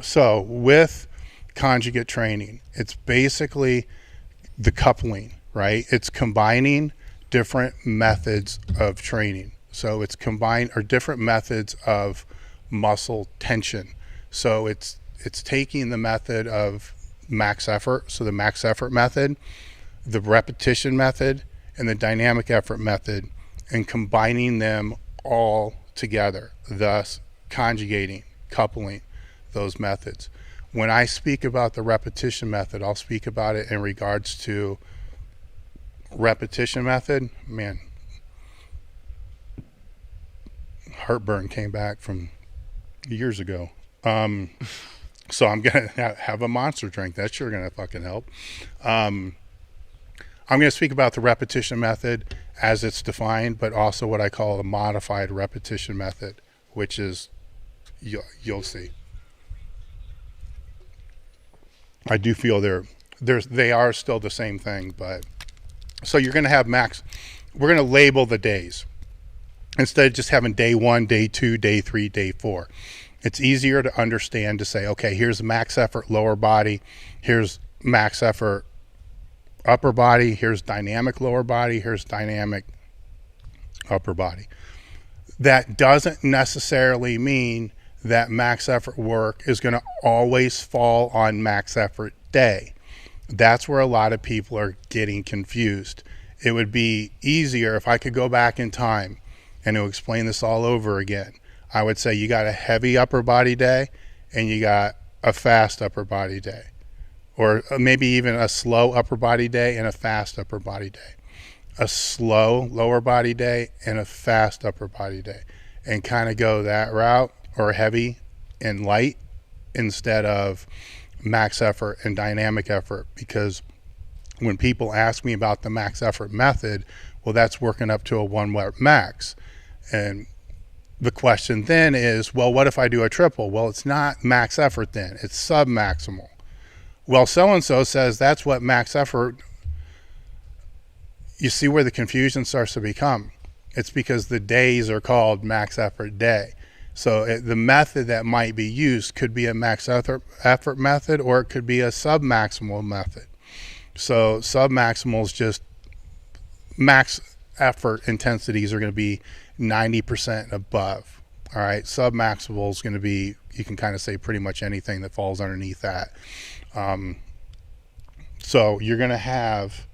So with conjugate training, it's basically the coupling, right? It's combining different methods of training. So it's different methods of muscle tension. So it's taking the method of max effort, so the max effort method, the repetition method, and the dynamic effort method, and combining them all together, thus conjugating, coupling those methods. When I speak about the repetition method, I'll speak about it in regards to repetition method. Man, heartburn came back from years ago. So I'm going to have a monster drink. That's sure going to fucking help. I'm going to speak about the repetition method as it's defined, but also what I call a modified repetition method, which is, you'll see. I do feel they are still the same thing, but so you're going to have we're going to label the days instead of just having day 1, day 2, day 3, day 4. It's easier to understand to say, okay, here's max effort lower body, here's max effort upper body, here's dynamic lower body, here's dynamic upper body. That doesn't necessarily mean that max effort work is going to always fall on max effort day. That's where a lot of people are getting confused. It would be easier if I could go back in time and to explain this all over again. I would say you got a heavy upper body day and you got a fast upper body day, or maybe even a slow upper body day and a fast upper body day, a slow lower body day and a fast upper body day, and kind of go that route, or heavy and light instead of max effort and dynamic effort. Because when people ask me about the max effort method, well, that's working up to a 1 rep max. And the question then is, well, what if I do a triple? Well, it's not max effort then, it's sub-maximal. Well, so-and-so says that's what max effort, you see where the confusion starts to become. It's because the days are called max effort day. So the method that might be used could be a max effort method, or it could be a sub-maximal method. So sub-maximal is just max effort intensities are going to be 90% above. All right, sub-maximal is going to be, you can kind of say pretty much anything that falls underneath that. So you're going to have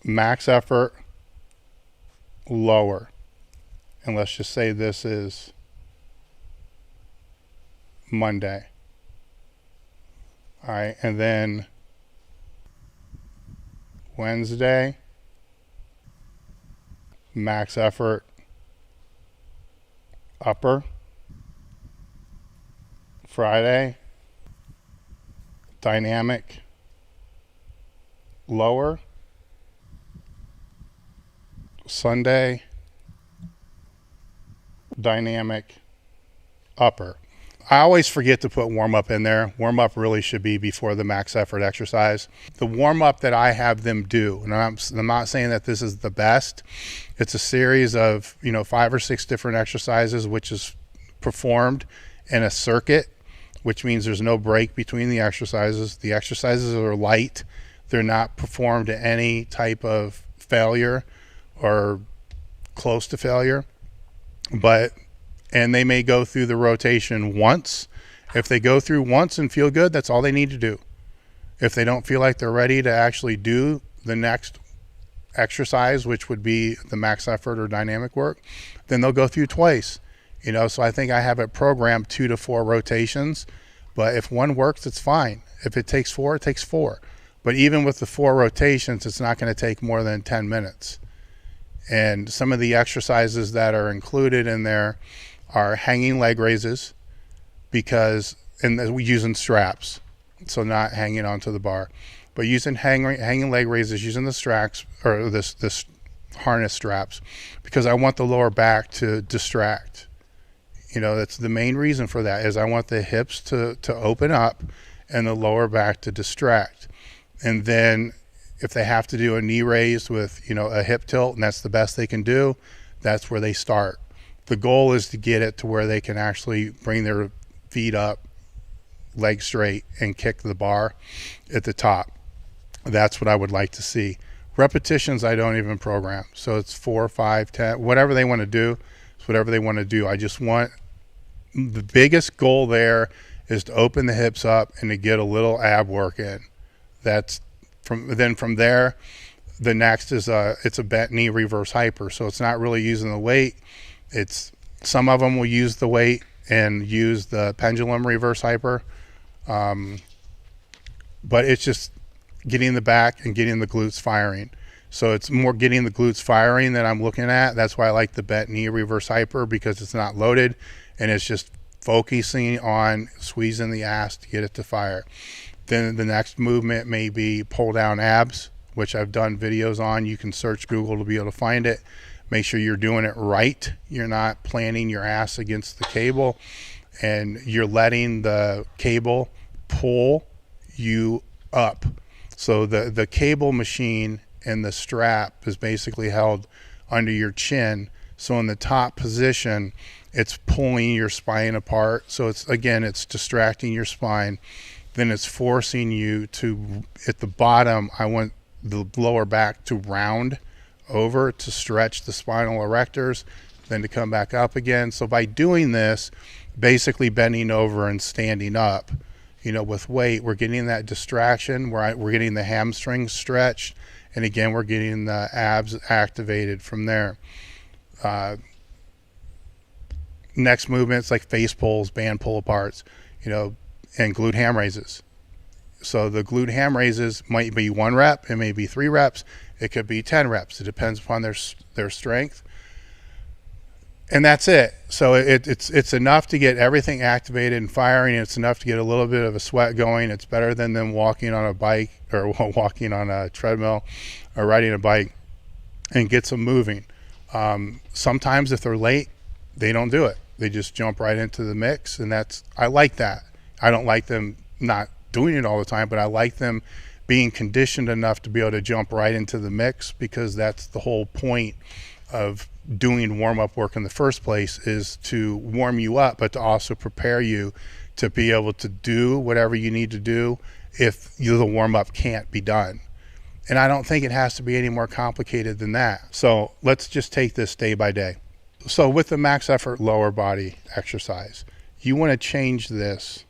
max effort lower, and let's just say this is Monday. All right, and then Wednesday, max effort upper. Friday, dynamic lower. Sunday, dynamic upper. I always forget to put warm-up in there. Warm-up really should be before the max effort exercise. The warm-up that I have them do, and I'm not saying that this is the best, it's a series of 5 or 6 different exercises which is performed in a circuit, which means there's no break between the exercises. The exercises are light. They're not performed at any type of failure or close to failure, and they may go through the rotation once. If they go through once and feel good, that's all they need to do. If they don't feel like they're ready to actually do the next exercise, which would be the max effort or dynamic work, then they'll go through twice. So I think I have it programmed 2 to 4 rotations, but if one works, it's fine. If it takes 4, it takes 4. But even with the 4 rotations, it's not going to take more than 10 minutes. And some of the exercises that are included in there are hanging leg raises, we're using straps, so not hanging onto the bar, but using hanging leg raises, using the straps or this harness straps, because I want the lower back to distract. That's the main reason for that, is I want the hips to open up and the lower back to distract. And then if they have to do a knee raise with a hip tilt, and that's the best they can do, that's where they start. The goal is to get it to where they can actually bring their feet up, legs straight, and kick the bar at the top. That's what I would like to see. Repetitions I don't even program. So it's 4, 5, 10, whatever they want to do. It's whatever they want to do. I just want, the biggest goal there is to open the hips up and to get a little ab work in. That's from there, the next is it's a bent knee reverse hyper. So it's not really using the weight. It's, some of them will use the weight and use the pendulum reverse hyper. But it's just getting the back and getting the glutes firing. So it's more getting the glutes firing that I'm looking at. That's why I like the bent knee reverse hyper, because it's not loaded and it's just focusing on squeezing the ass to get it to fire. Then the next movement may be pull down abs, which I've done videos on. You can search Google to be able to find it. Make sure you're doing it right. You're not planting your ass against the cable and you're letting the cable pull you up. So the cable machine and the strap is basically held under your chin. So in the top position, it's pulling your spine apart. So it's, again, it's distracting your spine. Then it's forcing you to, at the bottom, I want the lower back to round over to stretch the spinal erectors, then to come back up again. So by doing this, basically bending over and standing up, you know, with weight, we're getting that distraction, we're getting the hamstrings stretched, and again, we're getting the abs activated from there. Next movements like face pulls, band pull aparts, you know, and glute ham raises. So the glute ham raises might be 1 rep, it may be 3 reps, it could be 10 reps. It depends upon their strength. And that's it. So it's enough to get everything activated and firing. It's enough to get a little bit of a sweat going. It's better than them walking on a bike or walking on a treadmill or riding a bike, and gets them moving. Sometimes if they're late, they don't do it. They just jump right into the mix, and I like that. I don't like them not doing it all the time, but I like them being conditioned enough to be able to jump right into the mix, because that's the whole point of doing warm-up work in the first place, is to warm you up, but to also prepare you to be able to do whatever you need to do if the warm-up can't be done. And I don't think it has to be any more complicated than that. So let's just take this day by day. So with the max effort lower body exercise, you want to change this.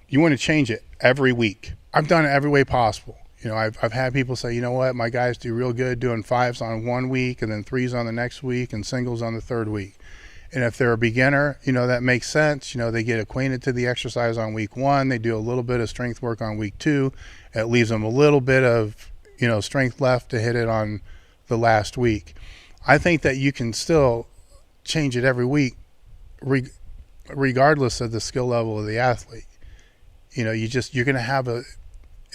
You want to change it every week. I've done it every way possible. You know, I've had people say, you know what, my guys do real good doing 5s on 1 week and then 3s on the next week and singles on the 3rd week. And if they're a beginner, you know, that makes sense. You know, they get acquainted to the exercise on week 1. They do a little bit of strength work on week 2. It leaves them a little bit of, you know, strength left to hit it on the last week. I think that you can still change it every week, regardless of the skill level of the athlete. You know, you're going to have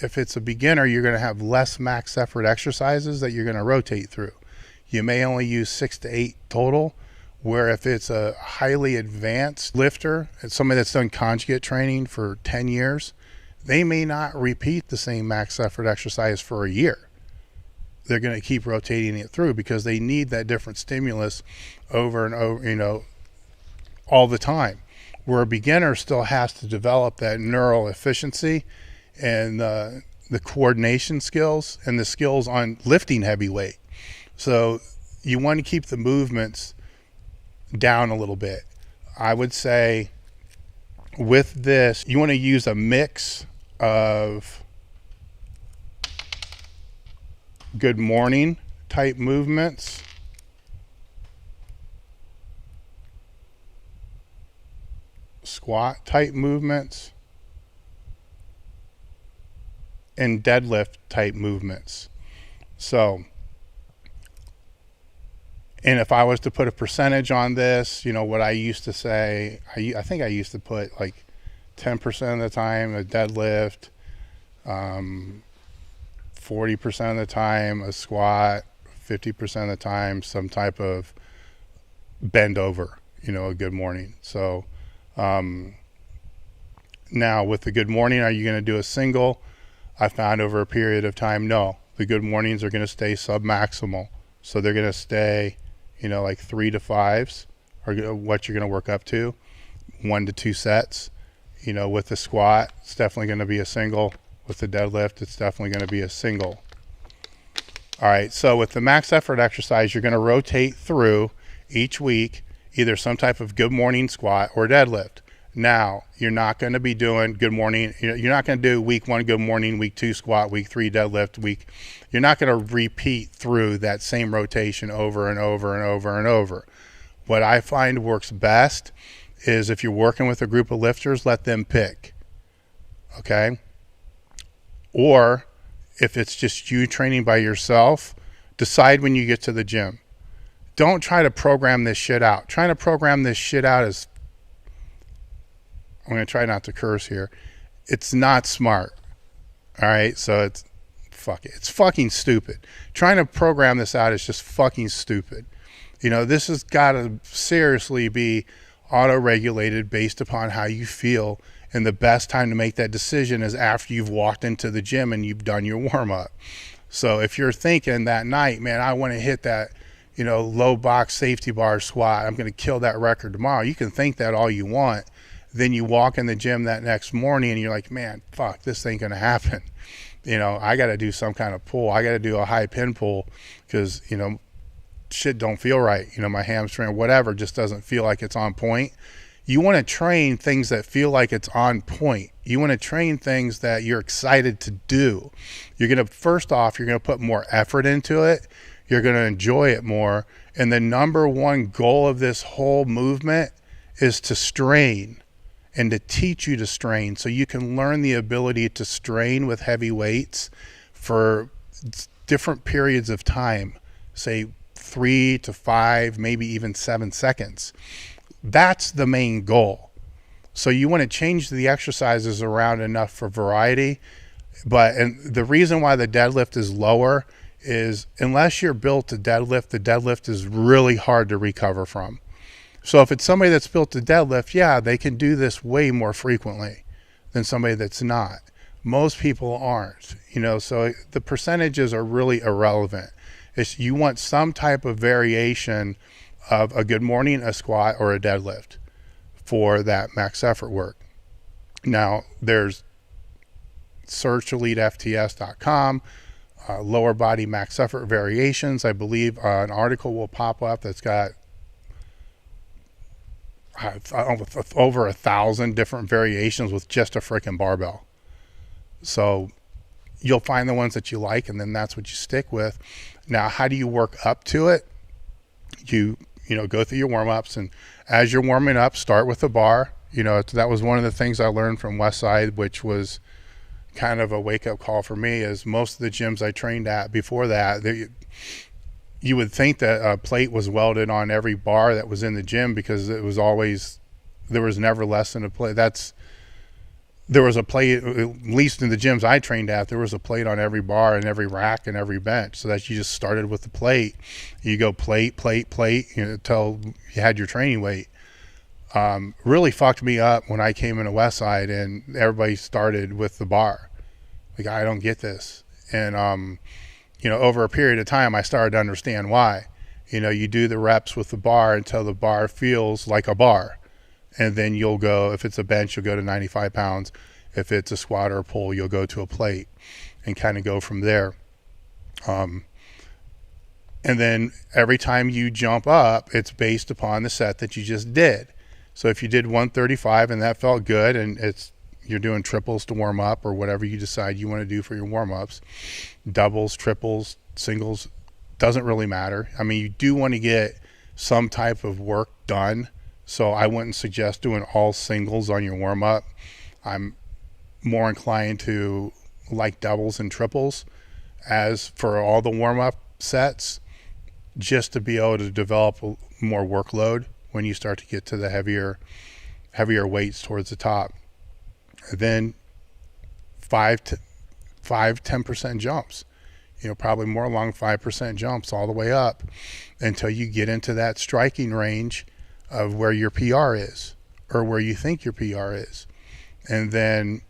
if it's a beginner, you're going to have less max effort exercises that you're going to rotate through. You may only use 6 to 8 total, where if it's a highly advanced lifter, it's somebody that's done conjugate training for 10 years, they may not repeat the same max effort exercise for a year. They're going to keep rotating it through because they need that different stimulus over and over, you know, all the time. Where a beginner still has to develop that neural efficiency and the coordination skills and the skills on lifting heavy weight. So you want to keep the movements down a little bit. I would say with this, you want to use a mix of good morning type movements, squat type movements, and deadlift type movements. So, and if I was to put a percentage on this, you know, what I used to say, I think I used to put like 10% of the time a deadlift, 40% of the time a squat, 50% of the time some type of bend over, you know, a good morning. So now with the good morning, are you going to do a single? I found over a period of time, no. The good mornings are going to stay submaximal. So they're going to stay, like 3 to 5s are what you're going to work up to, 1 to 2 sets. With the squat, it's definitely going to be a single. With the deadlift, it's definitely going to be a single. All right, so with the max effort exercise, you're going to rotate through each week either some type of good morning squat or deadlift. Now, you're not going to be doing good morning. You're not going to do week 1 good morning, week 2 squat, week 3 deadlift, You're not going to repeat through that same rotation over and over and over and over. What I find works best is if you're working with a group of lifters, let them pick, okay? Or if it's just you training by yourself, decide when you get to the gym. Don't try to program this shit out. Trying to program this shit out is, I'm going to try not to curse here. It's not smart. All right. So it's fucking stupid. Trying to program this out is just fucking stupid. This has got to seriously be auto-regulated based upon how you feel. And the best time to make that decision is after you've walked into the gym and you've done your warm-up. So if you're thinking that night, man, I want to hit that, low box safety bar squat, I'm going to kill that record tomorrow. You can think that all you want. Then you walk in the gym that next morning and you're like, man, fuck, this ain't going to happen. I got to do some kind of pull. I got to do a high pin pull because, shit don't feel right. My hamstring or whatever just doesn't feel like it's on point. You want to train things that feel like it's on point. You want to train things that you're excited to do. First off, you're going to put more effort into it. You're going to enjoy it more. And the number one goal of this whole movement is to strain and to teach you to strain so you can learn the ability to strain with heavy weights for different periods of time, say 3 to 5, maybe even 7 seconds. That's the main goal. So you want to change the exercises around enough for variety. And the reason why the deadlift is lower is unless you're built to deadlift, the deadlift is really hard to recover from. So if it's somebody that's built to deadlift, yeah, they can do this way more frequently than somebody that's not. Most people aren't, so the percentages are really irrelevant. You want some type of variation of a good morning, a squat, or a deadlift for that max effort work. Now, there's search elitefts.com, lower body max effort variations. I believe an article will pop up that's got over 1,000 different variations with just a freaking barbell. So you'll find the ones that you like, and then that's what you stick with. Now, how do you work up to it? You go through your warm-ups, and as you're warming up, start with the bar. That was one of the things I learned from Westside, which was kind of a wake-up call for me, is most of the gyms I trained at before that, you would think that a plate was welded on every bar that was in the gym because there was never less than a plate. There was a plate, at least in the gyms I trained at, there was a plate on every bar and every rack and every bench, so that you just started with the plate. You go plate, until you had your training weight. Really fucked me up when I came into Westside and everybody started with the bar. Like, I don't get this. And, over a period of time, I started to understand why. You do the reps with the bar until the bar feels like a bar. And then you'll go, if it's a bench, you'll go to 95 pounds. If it's a squat or a pull, you'll go to a plate and kind of go from there. And then every time you jump up, it's based upon the set that you just did. So if you did 135 and that felt good, and you're doing triples to warm up or whatever you decide you want to do for your warm-ups, doubles, triples, singles, doesn't really matter. I mean, you do want to get some type of work done. So I wouldn't suggest doing all singles on your warm-up. I'm more inclined to like doubles and triples as for all the warm-up sets, just to be able to develop more workload when you start to get to the heavier weights towards the top. And then 10% jumps, probably more along 5% jumps all the way up until you get into that striking range of where your PR is or where you think your PR is, and then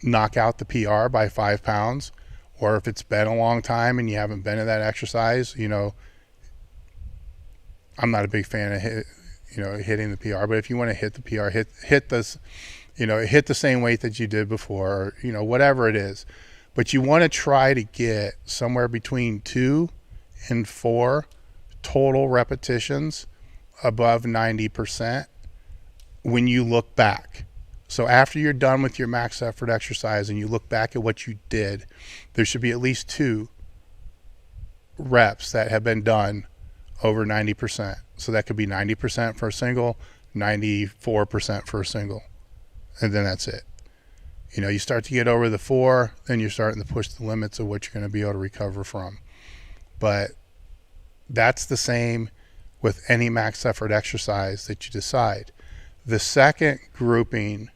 knock out the PR by 5 pounds. Or if it's been a long time and you haven't been in that exercise, I'm not a big fan of hitting the PR, but if you want to hit the PR, hit this, hit the same weight that you did before, or, whatever it is. But you want to try to get somewhere between 2 and 4 total repetitions above 90% when you look back. So after you're done with your max effort exercise and you look back at what you did, there should be at least 2 reps that have been done over 90%. So that could be 90% for a single, 94% for a single, and then that's it. You start to get over the 4, then you're starting to push the limits of what you're going to be able to recover from. But that's the same with any max effort exercise that you decide. The second grouping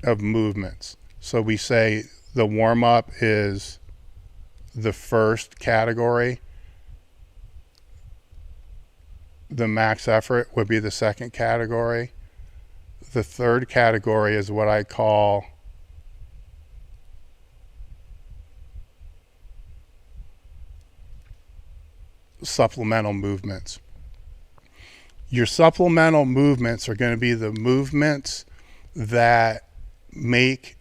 of movements. So we say the warm-up is the first category. The max effort would be the second category. The third category is what I call supplemental movements. Your supplemental movements are going to be the movements that make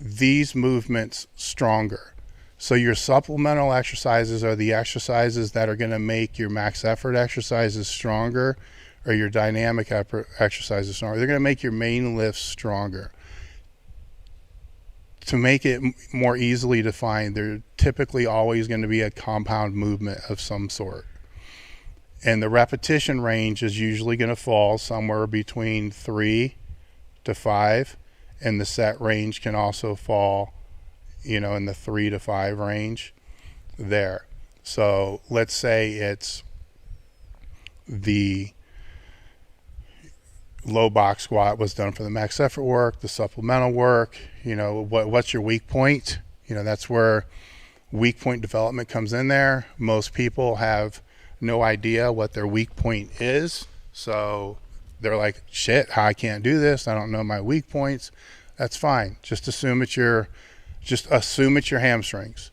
these movements stronger. So your supplemental exercises are the exercises that are going to make your max effort exercises stronger, or your dynamic exercises stronger. They're going to make your main lifts stronger. To make it more easily defined, they're typically always going to be a compound movement of some sort. And the repetition range is usually going to fall somewhere between 3 to 5. And the set range can also fall, in the 3 to 5 range there. So let's say it's the low box squat was done for the max effort work, the supplemental work, what's your weak point? That's where weak point development comes in there. Most people have no idea what their weak point is. So they're like, shit, I can't do this. I don't know my weak points. That's fine. Just assume it's your hamstrings.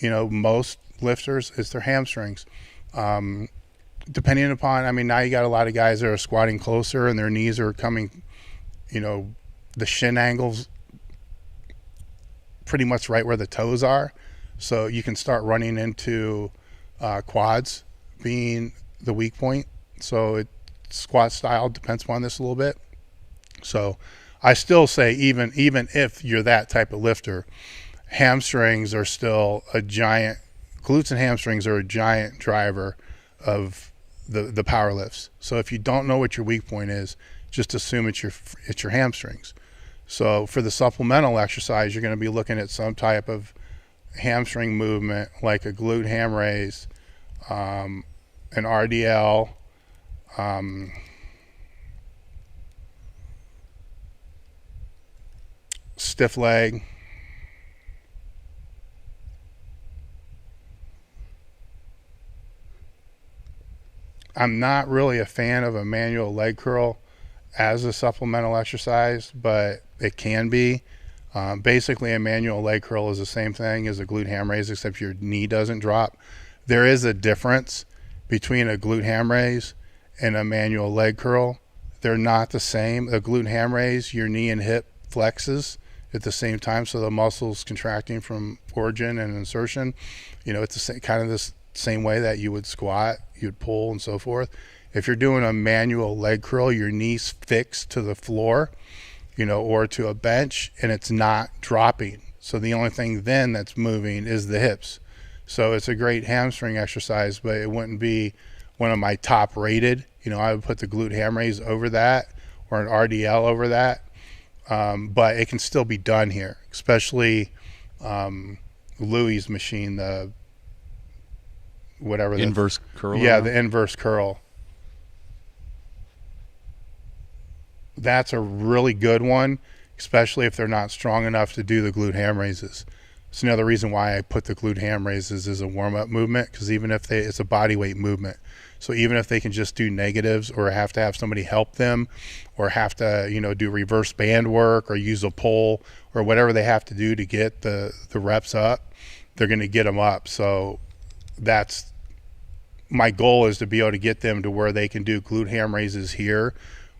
Most lifters, it's their hamstrings. Depending upon, now you got a lot of guys that are squatting closer and their knees are coming, the shin angles pretty much right where the toes are. So you can start running into quads being the weak point. So squat style depends upon this a little bit. So I still say even if you're that type of lifter, hamstrings are still glutes and hamstrings are a giant driver of the power lifts. So if you don't know what your weak point is, just assume it's your hamstrings. So for the supplemental exercise, you're going to be looking at some type of hamstring movement, like a glute ham raise, an RDL, stiff leg, I'm not really a fan of a manual leg curl as a supplemental exercise, but it can be. Basically, a manual leg curl is the same thing as a glute ham raise, except your knee doesn't drop. There is a difference between a glute ham raise and a manual leg curl. They're not the same. A glute ham raise, your knee and hip flexes at the same time, so the muscles contracting from origin and insertion. It's the same, kind of the same way that you would squat, you'd pull, and so forth. If you're doing a manual leg curl, your knee's fixed to the floor, or to a bench, and it's not dropping. So the only thing then that's moving is the hips. So it's a great hamstring exercise, but it wouldn't be one of my top rated. I would put the glute ham raise over that, or an RDL over that. But it can still be done here, especially Louie's machine, the whatever. Inverse curl? Yeah, the inverse curl. That's a really good one, especially if they're not strong enough to do the glute ham raises. It's another reason why I put the glute ham raises as a warm-up movement, because even if it's a body weight movement. So even if they can just do negatives, or have to have somebody help them, or have to, do reverse band work, or use a pole, or whatever they have to do to get the reps up, they're going to get them up. So that's my goal, is to be able to get them to where they can do glute ham raises here,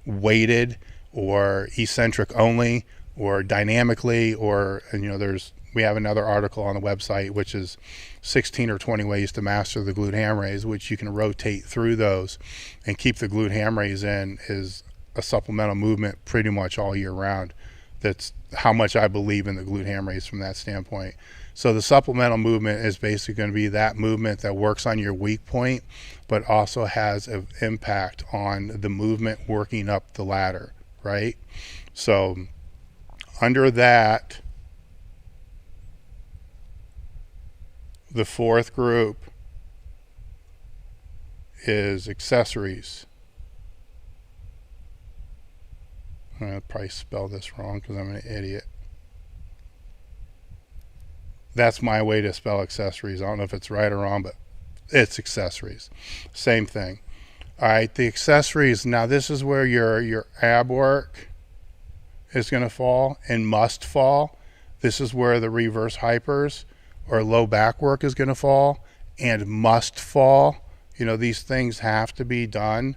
weighted or eccentric only, or dynamically, or, and we have another article on the website which is 16 or 20 ways to master the glute ham raise, which you can rotate through those and keep the glute ham raise in, is a supplemental movement pretty much all year round. That's how much I believe in the glute ham raise from that standpoint. So the supplemental movement is basically going to be that movement that works on your weak point, but also has an impact on the movement working up the ladder, right? So under that, the fourth group is accessories. I'm going to probably spell this wrong because I'm an idiot. That's my way to spell accessories. I don't know if it's right or wrong, but it's accessories. Same thing. All right, the accessories. Now this is where your ab work is going to fall and must fall. This is where the reverse hypers or low back work is going to fall and must fall. These things have to be done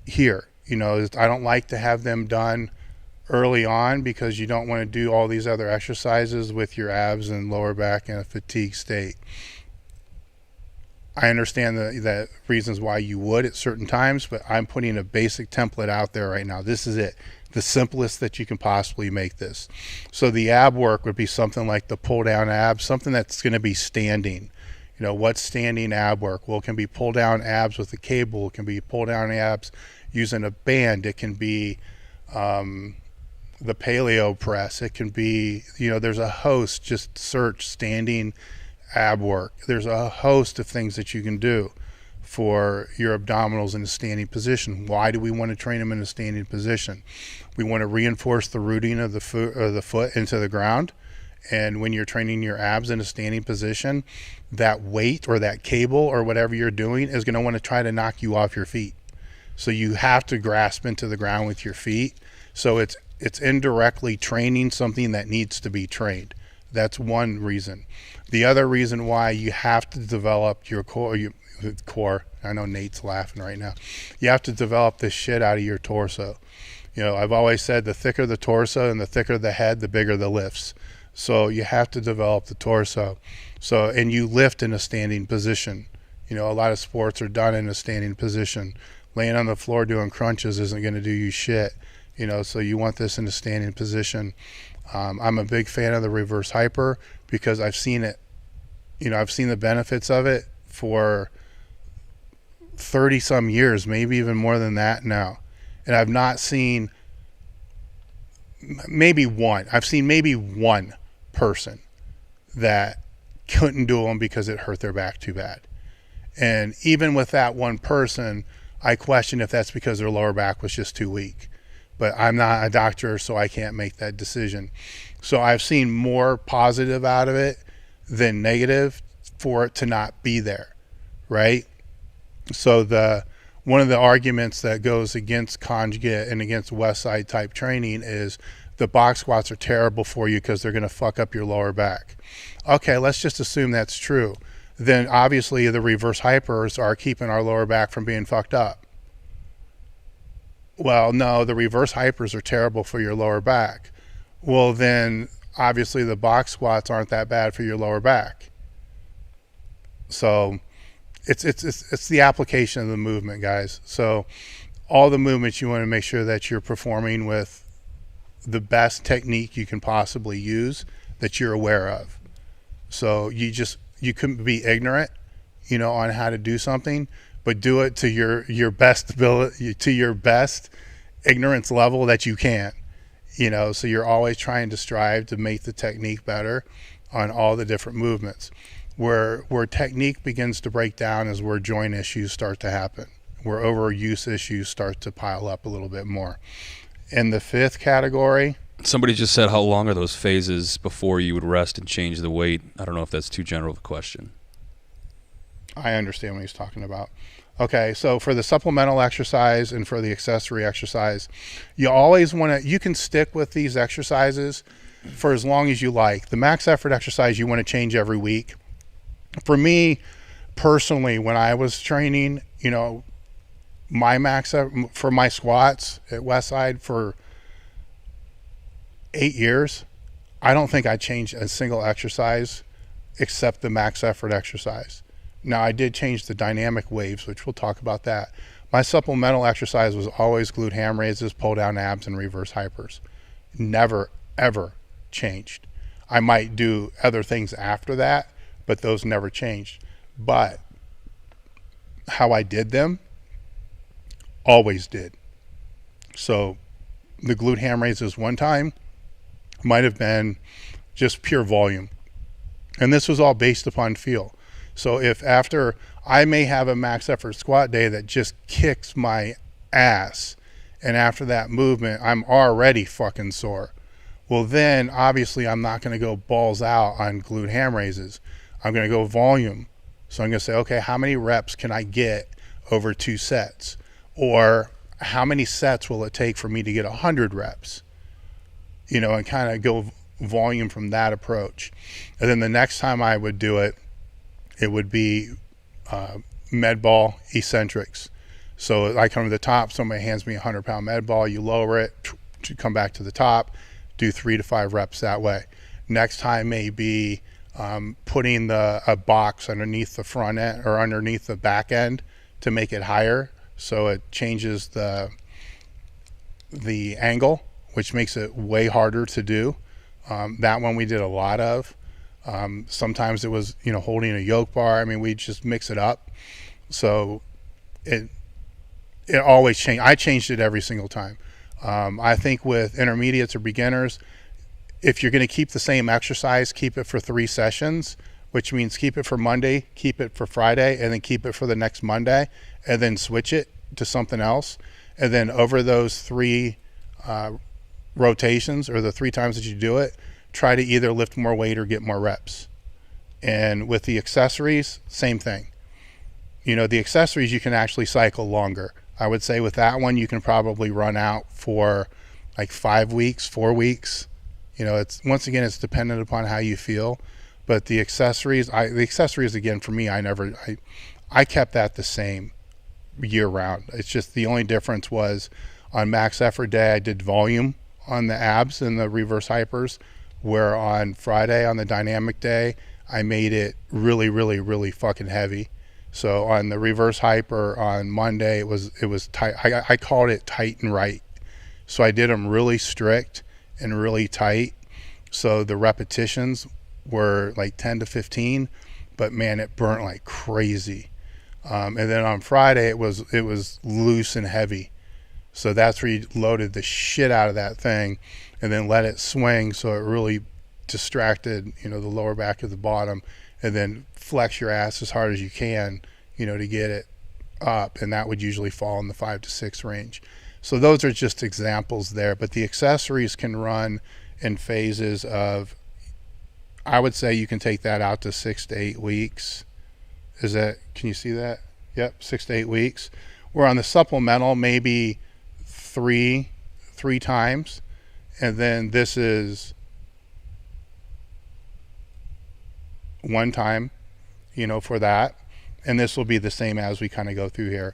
here. I don't like to have them done early on, because you don't want to do all these other exercises with your abs and lower back in a fatigue state. I understand the reasons why you would at certain times, but I'm putting a basic template out there right now. This is it, the simplest that you can possibly make this. So the ab work would be something like the pull down abs, something that's going to be standing. What's standing ab work? Well, it can be pull down abs with a cable. It can be pull down abs using a band. It can be the paleo press. It can be, there's a host. Just search standing ab work. There's a host of things that you can do for your abdominals in a standing position. Why do we want to train them in a standing position? We want to reinforce the rooting of the foot into the ground. And when you're training your abs in a standing position, that weight or that cable or whatever you're doing is going to want to try to knock you off your feet. So you have to grasp into the ground with your feet. So it's indirectly training something that needs to be trained. That's one reason. The other reason why you have to develop your core, I know Nate's laughing right now. You have to develop this shit out of your torso. I've always said the thicker the torso and the thicker the head, the bigger the lifts. So you have to develop the torso. And you lift in a standing position. A lot of sports are done in a standing position. Laying on the floor doing crunches isn't going to do you shit. So you want this in a standing position. I'm a big fan of the reverse hyper because I've seen it. I've seen the benefits of it for 30 some years, maybe even more than that now. And I've not seen maybe one. I've seen maybe one person that couldn't do them because it hurt their back too bad. And even with that one person, I question if that's because their lower back was just too weak. But I'm not a doctor, so I can't make that decision. So I've seen more positive out of it than negative for it to not be there, right? So one of the arguments that goes against conjugate and against West Side type training is the box squats are terrible for you because they're going to fuck up your lower back. Okay, let's just assume that's true. Then obviously the reverse hypers are keeping our lower back from being fucked up. Well, no, the reverse hypers are terrible for your lower back. Well, then obviously the box squats aren't that bad for your lower back. So it's the application of the movement, guys. So all the movements, you want to make sure that you're performing with the best technique you can possibly use that you're aware of. So you couldn't be ignorant, on how to do something, but do it to your best ability, to your best ignorance level that you can. So you're always trying to strive to make the technique better on all the different movements. Where technique begins to break down is where joint issues start to happen, where overuse issues start to pile up a little bit more. In the fifth category, somebody just said, how long are those phases before you would rest and change the weight? I don't know if that's too general of a question. I understand what he's talking about. Okay, so for the supplemental exercise and for the accessory exercise, you always want to, you can stick with these exercises for as long as you like. The max effort exercise you want to change every week. For me personally, when I was training, my max for my squats at Westside for 8 years, I don't think I changed a single exercise except the max effort exercise. Now, I did change the dynamic waves, which we'll talk about that. My supplemental exercise was always glute ham raises, pull down abs, and reverse hypers. Never, ever changed. I might do other things after that, but those never changed. But how I did them, always did. So the glute ham raises one time might have been just pure volume. And this was all based upon feel. So if after I may have a max effort squat day that just kicks my ass, and after that movement, I'm already fucking sore. Well, then obviously I'm not going to go balls out on glute ham raises. I'm going to go volume. So I'm going to say, okay, how many reps can I get over 2 sets? Or how many sets will it take for me to get 100 reps? And kind of go volume from that approach. And then the next time I would do it, it would be Ball Eccentrics. So I come to the top, somebody hands me a 100-pound med ball, you lower it, to come back to the top, do 3 to 5 reps that way. Next time may be putting a box underneath the front end or underneath the back end to make it higher, so it changes the angle, which makes it way harder to do. That one we did a lot of. Sometimes it was, holding a yoke bar. I mean, we just mix it up. So it always changed. I changed it every single time. I think with intermediates or beginners, if you're going to keep the same exercise, keep it for 3 sessions, which means keep it for Monday, keep it for Friday, and then keep it for the next Monday, and then switch it to something else. And then over those 3 rotations, or the 3 times that you do it, try to either lift more weight or get more reps. And with the accessories, same thing. The accessories you can actually cycle longer. I would say with that one, you can probably run out for like 5 weeks, 4 weeks. It's, once again, it's dependent upon how you feel. But the accessories again, for me, I kept that the same year round. It's just the only difference was on max effort day, I did volume on the abs and the reverse hypers, where on Friday, on the dynamic day, I made it really, really, really fucking heavy. So on the reverse hyper on Monday, it was tight. I called it tight and right. So I did them really strict and really tight. So the repetitions were like 10 to 15, but man, it burnt like crazy. And then on Friday, it was loose and heavy. So that's where you loaded the shit out of that thing and then let it swing, so it really distracted, the lower back of the bottom, and then flex your ass as hard as you can, to get it up. And that would usually fall in the 5 to 6 range. So those are just examples there. But the accessories can run in phases of, I would say you can take that out to 6 to 8 weeks. Can you see that? Yep, 6 to 8 weeks. Where on the supplemental, maybe three times, and then this is 1 time, for that, and this will be the same as we kind of go through here.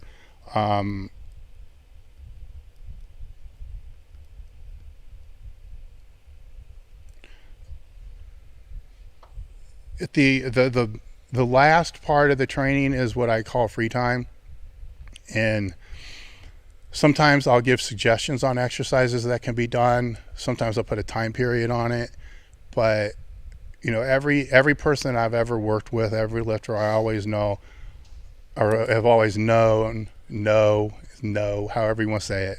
The last part of the training is what I call free time, and sometimes I'll give suggestions on exercises that can be done. Sometimes I'll put a time period on it. But, every person I've ever worked with, every lifter I always know, or have always known, however you want to say it,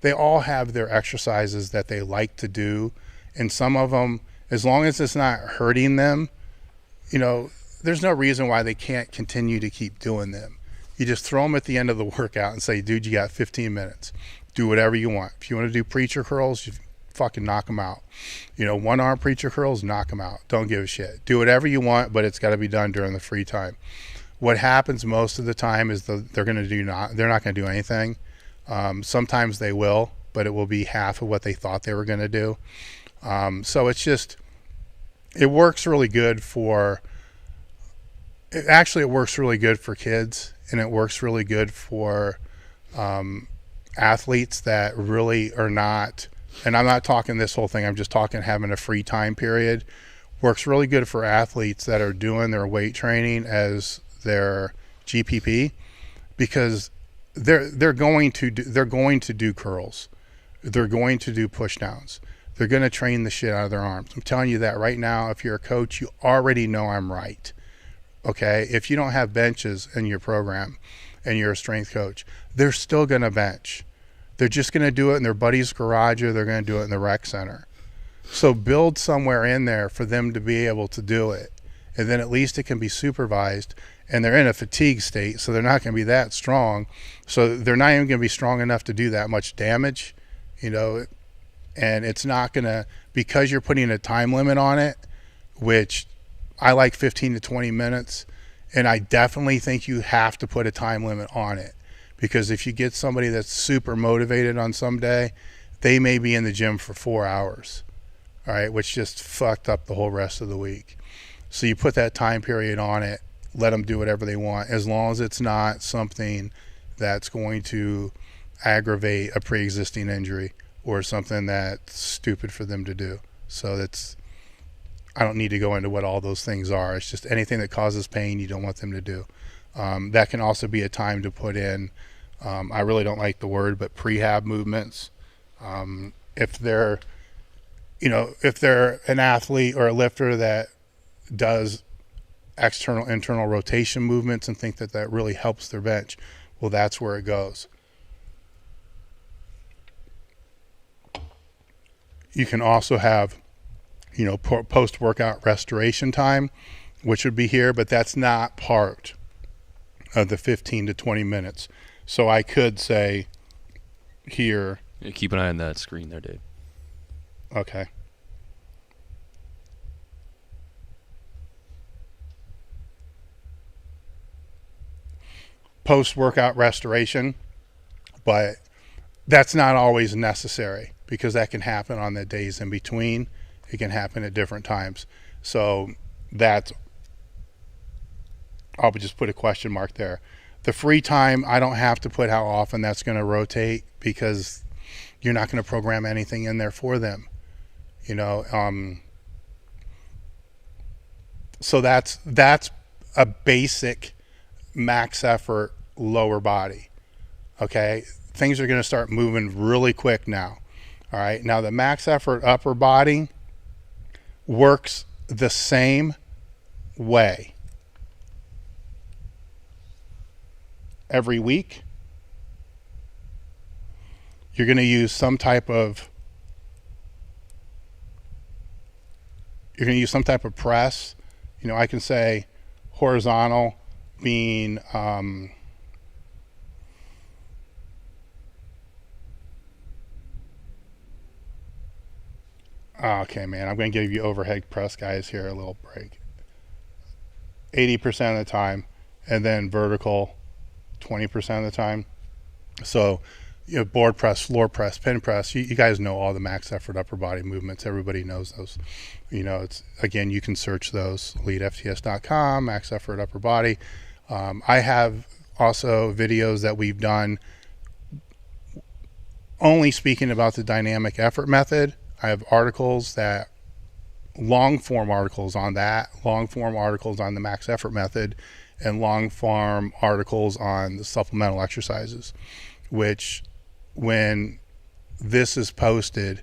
they all have their exercises that they like to do. And some of them, as long as it's not hurting them, there's no reason why they can't continue to keep doing them. You just throw them at the end of the workout and say, dude, you got 15 minutes. Do whatever you want. If you want to do preacher curls, you fucking knock them out. 1-arm preacher curls, knock them out. Don't give a shit. Do whatever you want, but it's got to be done during the free time. What happens most of the time is they're not going to do anything. Sometimes they will, but it will be half of what they thought they were going to do. So it works really good for It works really good for kids, and it works really good for athletes that really are not, and I'm not talking this whole thing, I'm just talking having a free time period. Works really good for athletes that are doing their weight training as their GPP, because they're going to do curls, they're going to do push downs, they're going to train the shit out of their arms. I'm telling you that right now. If you're a coach, you already know I'm right. Okay, if you don't have benches in your program and you're a strength coach, they're still going to bench. They're just going to do it in their buddy's garage, or they're going to do it in the rec center. So build somewhere in there for them to be able to do it, and then at least it can be supervised. And they're in a fatigue state, so they're not going to be that strong. So they're not even going to be strong enough to do that much damage, you know. And it's not going to, because you're putting a time limit on it, which I like 15 to 20 minutes. And I definitely think you have to put a time limit on it, because if you get somebody that's super motivated on some day, they may be in the gym for 4 hours, all right, which just fucked up the whole rest of the week. So you put that time period on it, let them do whatever they want, as long as it's not something that's going to aggravate a pre-existing injury or something that's stupid for them to do. So I don't need to go into what all those things are. It's just anything that causes pain you don't want them to do. That can also be a time to put in, I really don't like the word, but prehab movements. If they're an athlete or a lifter that does external, internal rotation movements and think that really helps their bench, well, that's where it goes. You can also have, post-workout restoration time, which would be here, but that's not part of the 15 to 20 minutes. So I could say here. Yeah, keep an eye on that screen there, Dave. Okay. Post-workout restoration, but that's not always necessary, because that can happen on the days in between. It can happen at different times. So I'll just put a question mark there. The free time, I don't have to put how often that's going to rotate, because you're not going to program anything in there for them. So that's a basic max effort lower body. Okay, things are going to start moving really quick now. All right, now the max effort upper body works the same way every week. You're going to use some type of press. I can say horizontal being okay, man, I'm going to give you overhead press guys here a little break. 80% of the time, and then vertical 20% of the time. So, board press, floor press, pin press, you guys know all the max effort upper body movements. Everybody knows those. It's, again, you can search those, elitefts.com, max effort upper body. I have also videos that we've done only speaking about the dynamic effort method. I have long form articles on that, long form articles on the max effort method, and long form articles on the supplemental exercises, which when this is posted,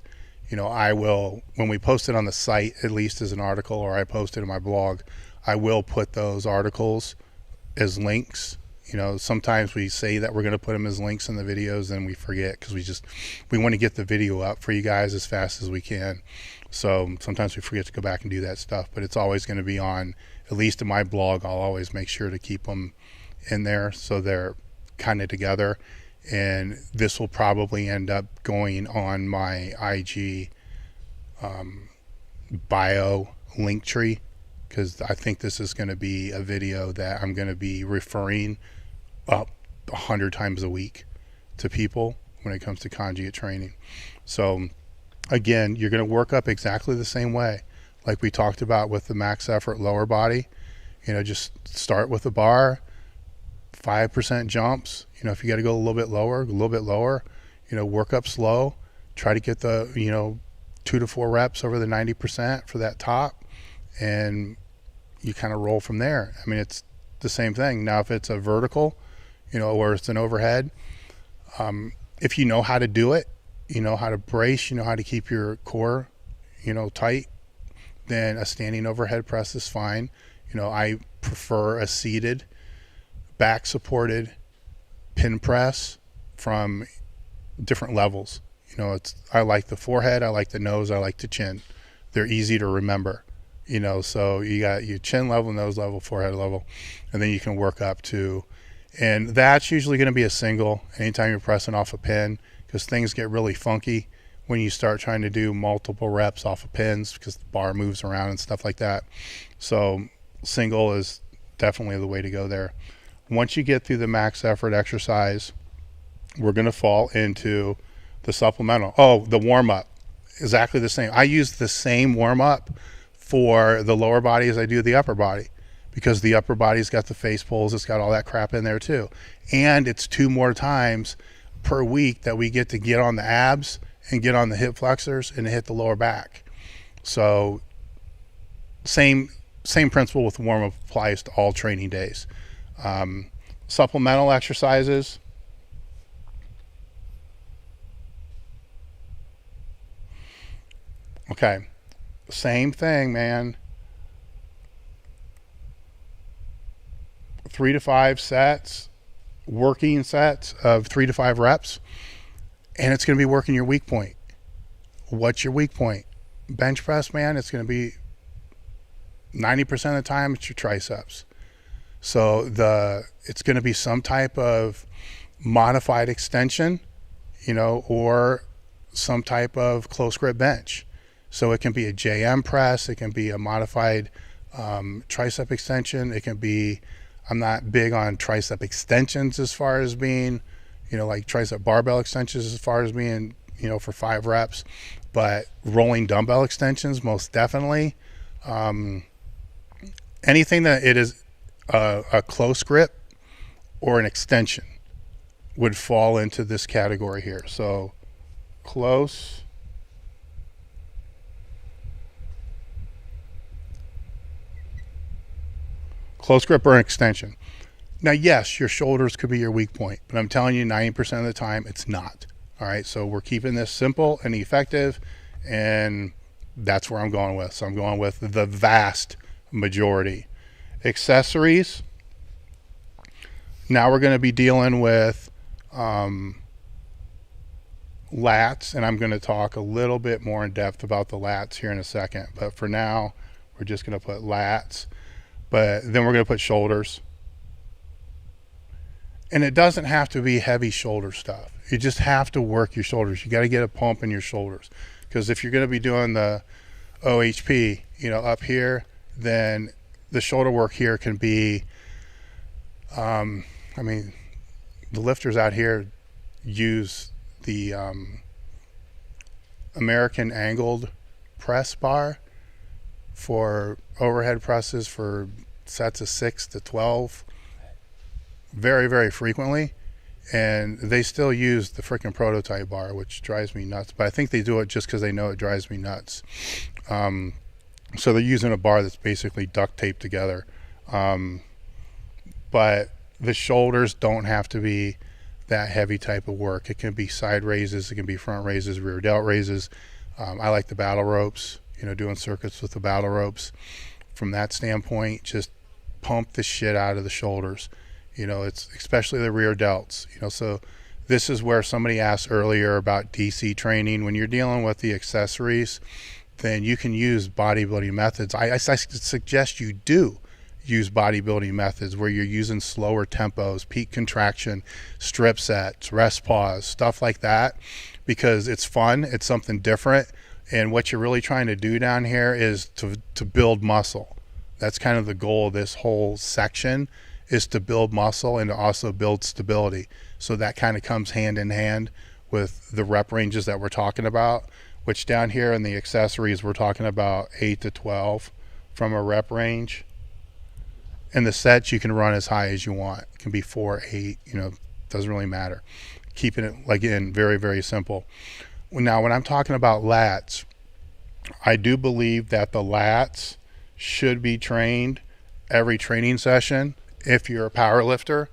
I will, when we post it on the site, at least as an article, or I post it in my blog, I will put those articles as links. Sometimes we say that we're going to put them as links in the videos, and we forget, because we want to get the video up for you guys as fast as we can. So sometimes we forget to go back and do that stuff, but it's always going to be on, at least in my blog. I'll always make sure to keep them in there so they're kind of together. And this will probably end up going on my IG bio link tree, because I think this is going to be a video that I'm going to be referring up 100 times a week to people when it comes to conjugate training. So again, you're going to work up exactly the same way like we talked about with the max effort lower body. Just start with a bar, 5% jumps. If you got to go a little bit lower, work up slow, try to get the, 2 to 4 reps over the 90% for that top, and you kind of roll from there. I mean, it's the same thing. Now, if it's a vertical, or it's an overhead, if you know how to do it, you know how to brace, you know how to keep your core, tight, then a standing overhead press is fine. I prefer a seated, back supported pin press from different levels. I like the forehead, I like the nose, I like the chin. They're easy to remember. So you got your chin level, nose level, forehead level, and then you can work up to, and that's usually going to be a single anytime you're pressing off a pin, because things get really funky when you start trying to do multiple reps off of pins, because the bar moves around and stuff like that. So single is definitely the way to go there. Once you get through the max effort exercise, we're going to fall into the supplemental. Oh, the warm-up, exactly the same. I use the same warm-up for the lower body as I do the upper body, because the upper body's got the face pulls, it's got all that crap in there too. And it's 2 more times per week that we get to get on the abs and get on the hip flexors and hit the lower back. So same principle with warm-up applies to all training days. Supplemental exercises. Okay, same thing, man. 3 to 5 sets, working sets of 3 to 5 reps, and it's going to be working your weak point. What's your weak point? Bench press, man, it's going to be 90% of the time it's your triceps. So it's going to be some type of modified extension, or some type of close grip bench. So it can be a JM press, it can be a modified tricep extension, it can be, I'm not big on tricep extensions as far as being, like tricep barbell extensions as far as being, for 5 reps, but rolling dumbbell extensions, most definitely. Anything that it is a close grip or an extension would fall into this category here. So close grip or an extension. Now, yes, your shoulders could be your weak point, but I'm telling you 90% of the time it's not. All right, so we're keeping this simple and effective, and that's where I'm going with. So I'm going with the vast majority. Accessories. Now we're going to be dealing with lats, and I'm going to talk a little bit more in depth about the lats here in a second, but for now we're just going to put lats, but then we're going to put shoulders. And it doesn't have to be heavy shoulder stuff. You just have to work your shoulders. You got to get a pump in your shoulders, because if you're going to be doing the OHP, up here, then the shoulder work here can be, the lifters out here use the American angled press bar for overhead presses for sets of 6 to 12 very, very frequently, and they still use the freaking prototype bar, which drives me nuts, but I think they do it just because they know it drives me nuts. So they're using a bar that's basically duct taped together, but the shoulders don't have to be that heavy type of work. It can be side raises, it can be front raises, rear delt raises. I like the battle ropes, doing circuits with the battle ropes. From that standpoint, just pump the shit out of the shoulders. It's especially the rear delts. So this is where somebody asked earlier about DC training. When you're dealing with the accessories, then you can use bodybuilding methods. I suggest you do use bodybuilding methods where you're using slower tempos, peak contraction, strip sets, rest pause, stuff like that, because it's fun, it's something different, and what you're really trying to do down here is to build muscle. That's kind of the goal of this whole section, is to build muscle and to also build stability. So that kind of comes hand in hand with the rep ranges that we're talking about, which down here in the accessories we're talking about 8 to 12 from a rep range. And the sets you can run as high as you want. It can be 4, 8, doesn't really matter. Keeping it, again, very, very simple. Now, when I'm talking about lats, I do believe that the lats should be trained every training session if you're a power lifter.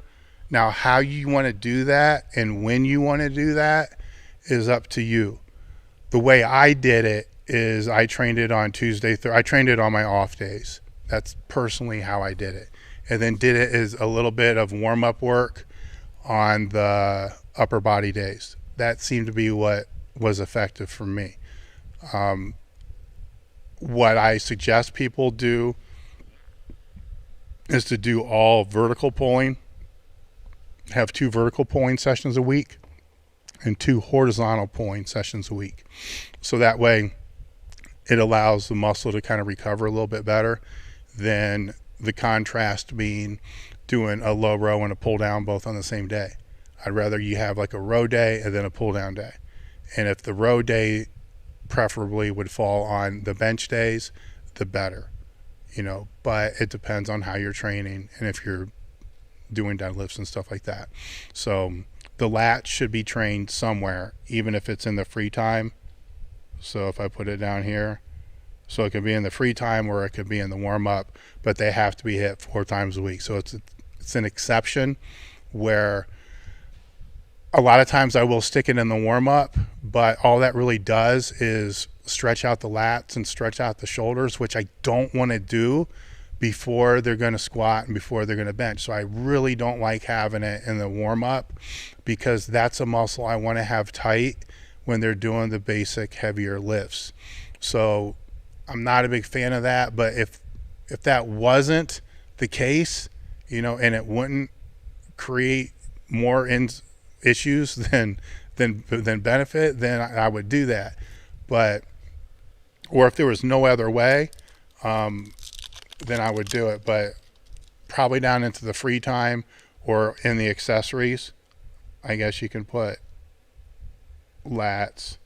Now, how you want to do that and when you want to do that is up to you. The way I did it is I trained it on Tuesday. I trained it on my off days. That's personally how I did it. And then did it as a little bit of warm-up work on the upper body days. That seemed to be what was effective for me. What I suggest people do is to do all vertical pulling, have 2 vertical pulling sessions a week and 2 horizontal pulling sessions a week. So that way it allows the muscle to kind of recover a little bit better than the contrast being doing a low row and a pull down both on the same day. I'd rather you have like a row day and then a pull down day. And if the row day preferably would fall on the bench days, the better, but it depends on how you're training and if you're doing deadlifts and stuff like that. So the lats should be trained somewhere, even if it's in the free time. So if I put it down here, so it could be in the free time or it could be in the warm up, but they have to be hit 4 times a week. So it's an exception where a lot of times I will stick it in the warm up, but all that really does is stretch out the lats and stretch out the shoulders, which I don't want to do before they're going to squat and before they're going to bench. So I really don't like having it in the warm up because that's a muscle I want to have tight when they're doing the basic heavier lifts. So I'm not a big fan of that, but if that wasn't the case, and it wouldn't create more issues than benefit, then I would do that. But or if there was no other way, then I would do it. But probably down into the free time or in the accessories, I guess you can put lats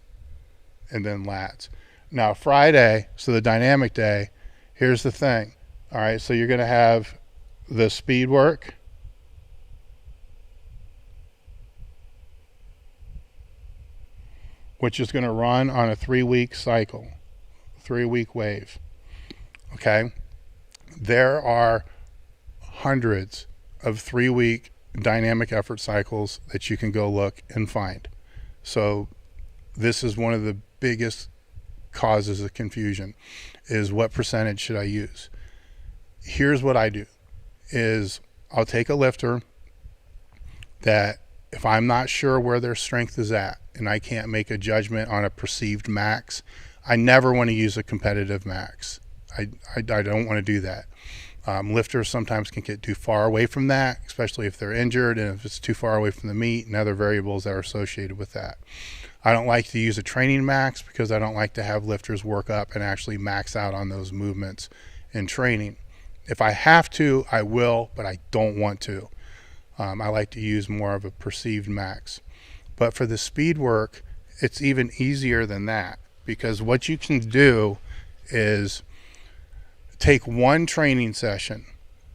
and then lats. Now Friday, so the dynamic day, here's the thing. All right, so you're going to have the speed work, which is going to run on a 3-week cycle, 3-week wave. Okay, there are hundreds of 3-week dynamic effort cycles that you can go look and find. So this is one of the biggest causes of confusion, is what percentage should I use? Here's what I do is I'll take a lifter that if I'm not sure where their strength is at and I can't make a judgment on a perceived max, I never want to use a competitive max. I don't want to do that. Lifters sometimes can get too far away from that, especially if they're injured and if it's too far away from the meet and other variables that are associated with that. I don't like to use a training max because I don't like to have lifters work up and actually max out on those movements in training. If I have to, I will, but I don't want to. I like to use more of a perceived max. But for the speed work, it's even easier than that, because what you can do is take one training session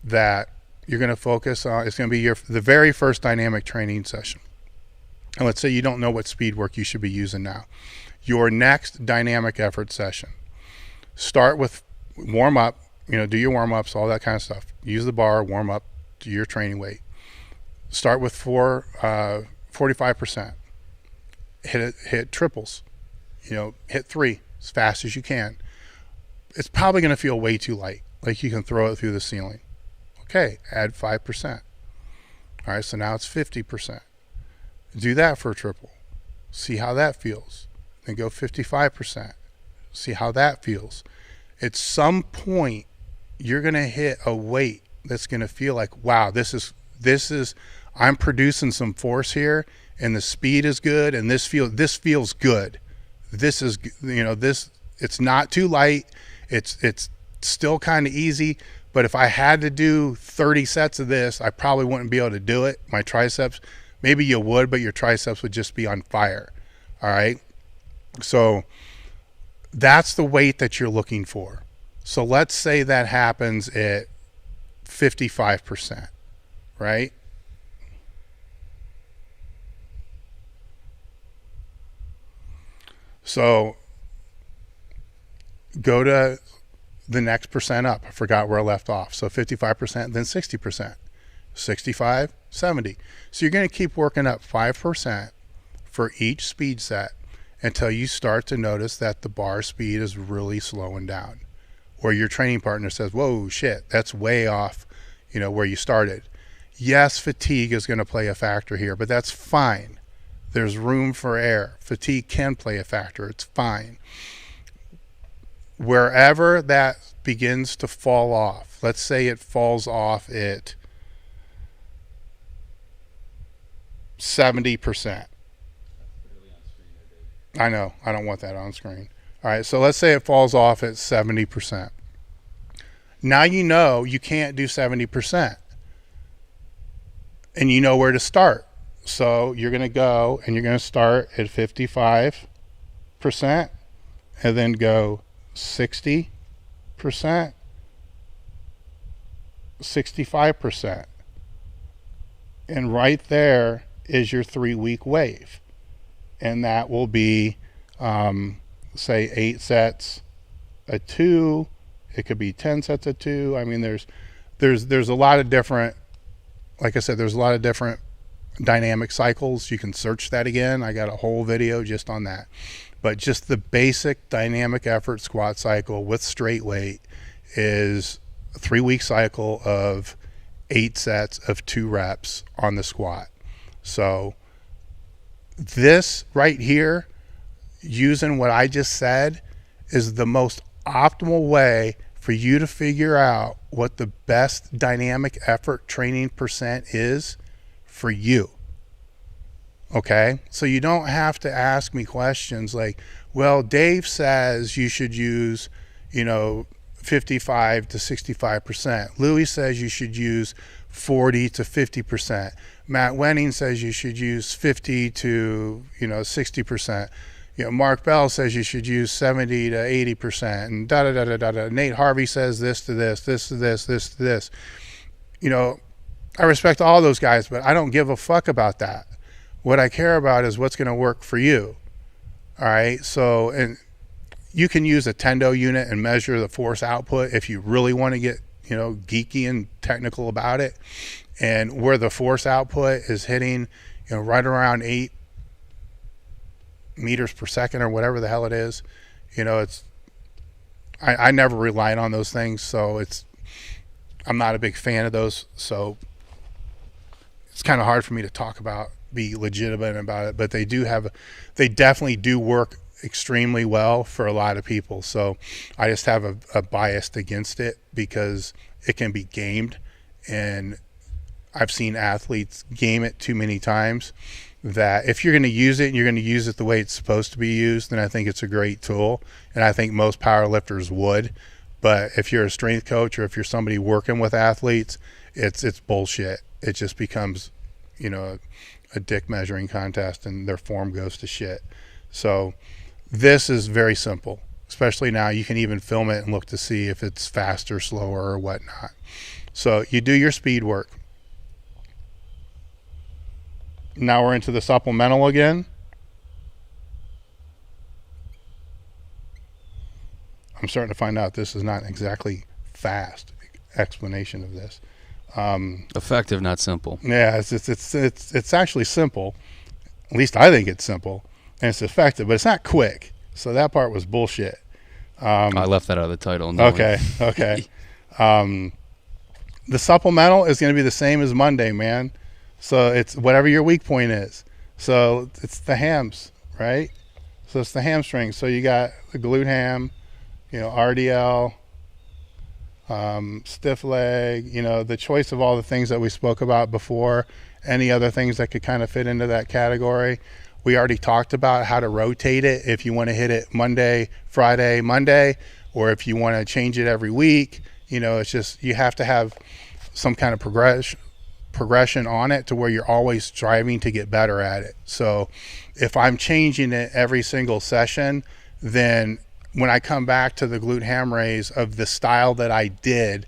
that you're going to focus on. It's going to be the very first dynamic training session. And let's say you don't know what speed work you should be using now. Your next dynamic effort session, start with warm up, do your warm ups, all that kind of stuff. Use the bar, warm up, do your training weight. Start with 45%. Hit triples, hit 3 as fast as you can. It's probably going to feel way too light, like you can throw it through the ceiling. Okay, add 5%. All right, so now it's 50%. Do that for a triple. See how that feels. Then go 55%. See how that feels. At some point, you're going to hit a weight that's going to feel like, wow, this is I'm producing some force here, and the speed is good, and this feels good. This is, it's not too light. It's still kind of easy, but if I had to do 30 sets of this, I probably wouldn't be able to do it. My triceps, maybe you would, but your triceps would just be on fire. All right. So that's the weight that you're looking for. So let's say that happens at 55%, right? So go to the next percent up. I forgot where I left off. So 55%, then 60%, 65, 70. So you're going to keep working up 5% for each speed set until you start to notice that the bar speed is really slowing down, or your training partner says, whoa, shit, that's way off, where you started. Yes, fatigue is going to play a factor here, but that's fine. There's room for error. Fatigue can play a factor. It's fine. Wherever that begins to fall off, let's say it falls off at 70%. I know, I don't want that on screen. All right, so let's say it falls off at 70%. Now you can't do 70%. And you know where to start. So you're going to go and you're going to start at 55% and then go 60%, 65%. And right there is your 3-week wave. And that will be, say, 8 sets at 2. It could be 10 sets at 2. I mean, there's a lot of different, like I said, there's a lot of different dynamic cycles. You can search that again. I got a whole video just on that. But just the basic dynamic effort squat cycle with straight weight is a 3-week cycle of 8 sets of 2 reps on the squat. So this right here, using what I just said, is the most optimal way for you to figure out what the best dynamic effort training percent is for you. Okay? So you don't have to ask me questions like, well, Dave says you should use, 55 to 65%. Louis says you should use 40 to 50%. Matt Wenning says you should use 50 to 60%. Mark Bell says you should use 70 to 80%, and da da da da da da. Nate Harvey says this to this, this to this, this to this. I respect all those guys, but I don't give a fuck about that. What I care about is what's going to work for you. All right. So, and you can use a Tendo unit and measure the force output if you really want to get, geeky and technical about it. And where the force output is hitting, right around 8 meters per second or whatever the hell it is, I never relied on those things. So I'm not a big fan of those. So it's kind of hard for me to be legitimate about it, but they definitely do work extremely well for a lot of people. So I just have a bias against it because it can be gamed, and I've seen athletes game it too many times. That if you're going to use it and you're going to use it the way it's supposed to be used, then I think it's a great tool, and I think most powerlifters would. But if you're a strength coach or if you're somebody working with athletes, it's bullshit. It just becomes, a dick measuring contest, and their form goes to shit. So this is very simple, especially now. You can even film it and look to see if it's faster, slower, or whatnot. So you do your speed work. Now we're into the supplemental again. I'm starting to find out this is not exactly fast explanation of this. Effective, not simple. Yeah, it's actually simple. At least I think it's simple, and it's effective, but it's not quick. So that part was bullshit. I left that out of the title. Okay. The supplemental is going to be the same as Monday, man. So it's whatever your weak point is. So it's the hams, right? So it's the hamstring. So you got the glute ham, RDL, stiff leg, the choice of all the things that we spoke about before, any other things that could kind of fit into that category. We already talked about how to rotate it if you want to hit it Monday, Friday, Monday, or if you want to change it every week. It's just you have to have some kind of progression on it to where you're always striving to get better at it. So if I'm changing it every single session, then when I come back to the glute ham raise of the style that I did,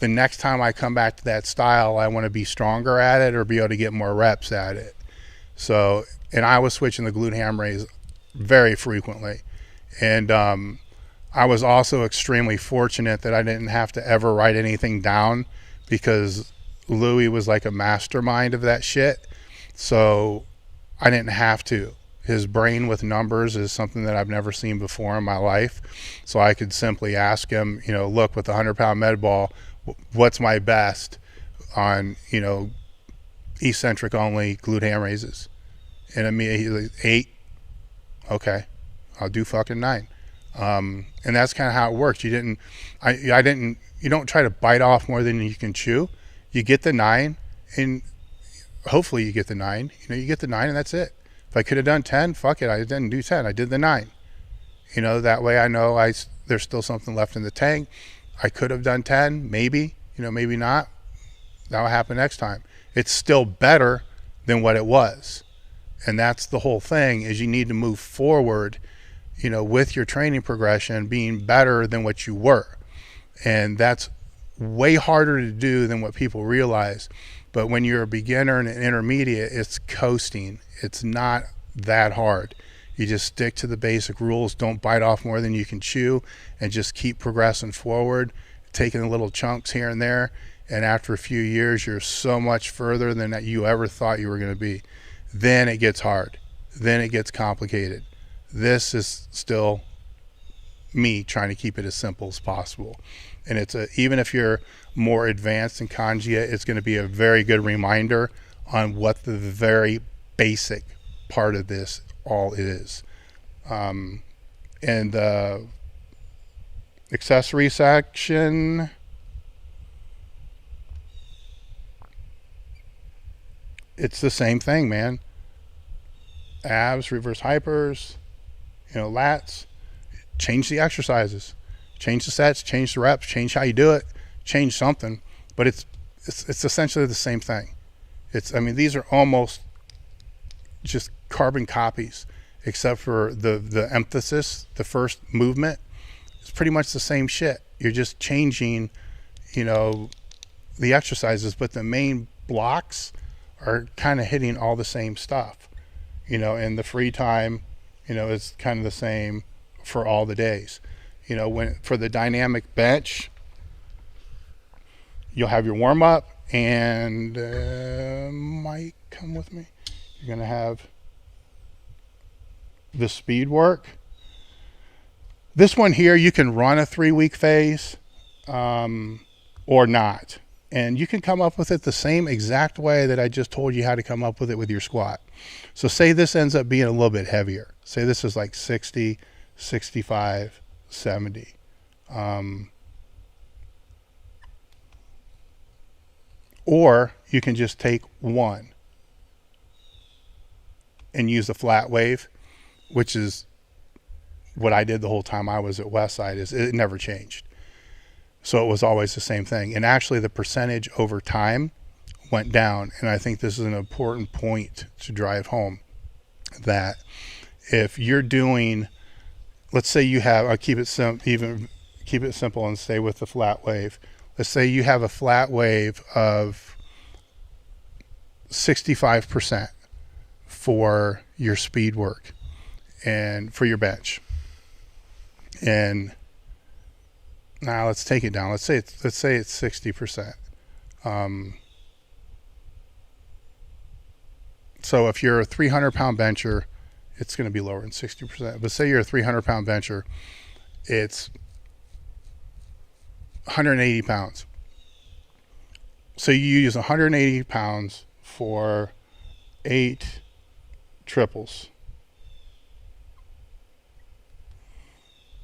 the next time I come back to that style, I want to be stronger at it or be able to get more reps at it. So, and I was switching the glute ham raise very frequently. And I was also extremely fortunate that I didn't have to ever write anything down, because Louis was like a mastermind of that shit. So I didn't have to. His brain with numbers is something that I've never seen before in my life. So I could simply ask him, you know, look, with the 100-pound med ball, what's my best on, you know, eccentric only glute ham raises? And I mean, he's like, 8. Okay, I'll do fucking 9. And that's kind of how it works. You don't try to bite off more than you can chew. You get the 9, and hopefully you get the 9. You know, you get the 9 and that's it. If I could have done 10, fuck it, I didn't do 10. I did the 9. You know, that way I know there's still something left in the tank. I could have done 10, maybe, you know, maybe not. That'll happen next time. It's still better than what it was. And that's the whole thing, is you need to move forward, you know, with your training progression being better than what you were. And that's way harder to do than what people realize. But when you're a beginner and an intermediate, it's coasting. It's not that hard. You just stick to the basic rules. Don't bite off more than you can chew, and just keep progressing forward, taking little chunks here and there. And after a few years, you're so much further than that you ever thought you were going to be. Then it gets hard. Then it gets complicated. This is still me trying to keep it as simple as possible. And even if you're more advanced in conjugate, it's going to be a very good reminder on what the very basic part of this all is. And the accessory section, it's the same thing, man. Abs, reverse hypers, you know, lats. Change the exercises, change the sets, change the reps, change how you do it, change something. But it's essentially the same thing. I mean, these are almost just carbon copies, except for the emphasis. The first movement is pretty much the same shit. You're just changing, you know, the exercises, but the main blocks are kind of hitting all the same stuff, you know. And the free time, you know, is kind of the same for all the days. You know, for the dynamic bench, you'll have your warm up, and Mike, come with me. You're going to have the speed work. This one here, you can run a 3-week phase or not. And you can come up with it the same exact way that I just told you how to come up with it with your squat. So say this ends up being a little bit heavier. Say this is like 60, 65, 70. Or you can just take one and use a flat wave, which is what I did the whole time I was at Westside. It never changed. So it was always the same thing. And actually the percentage over time went down. And I think this is an important point to drive home, that if you're doing, let's say you have, I'll keep it simple and stay with the flat wave. Let's say you have a flat wave of 65% for your speed work and for your bench. And now let's take it down. Let's say it's 60%. So if you're a 300-pound bencher, it's going to be lower than 60%. But say you're a 300-pound bencher, it's 180 pounds. So you use 180 pounds for 8 triples.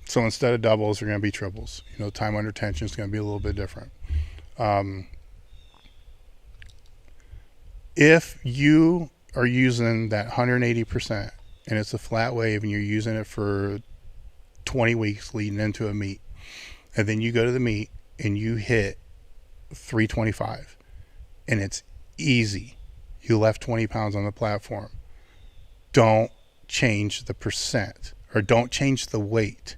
So instead of doubles, they're going to be triples. You know, time under tension is going to be a little bit different. If you are using that 180% and it's a flat wave and you're using it for 20 weeks leading into a meet, and then you go to the meet and you hit 325 and it's easy, you left 20 pounds on the platform, don't change the percent or don't change the weight.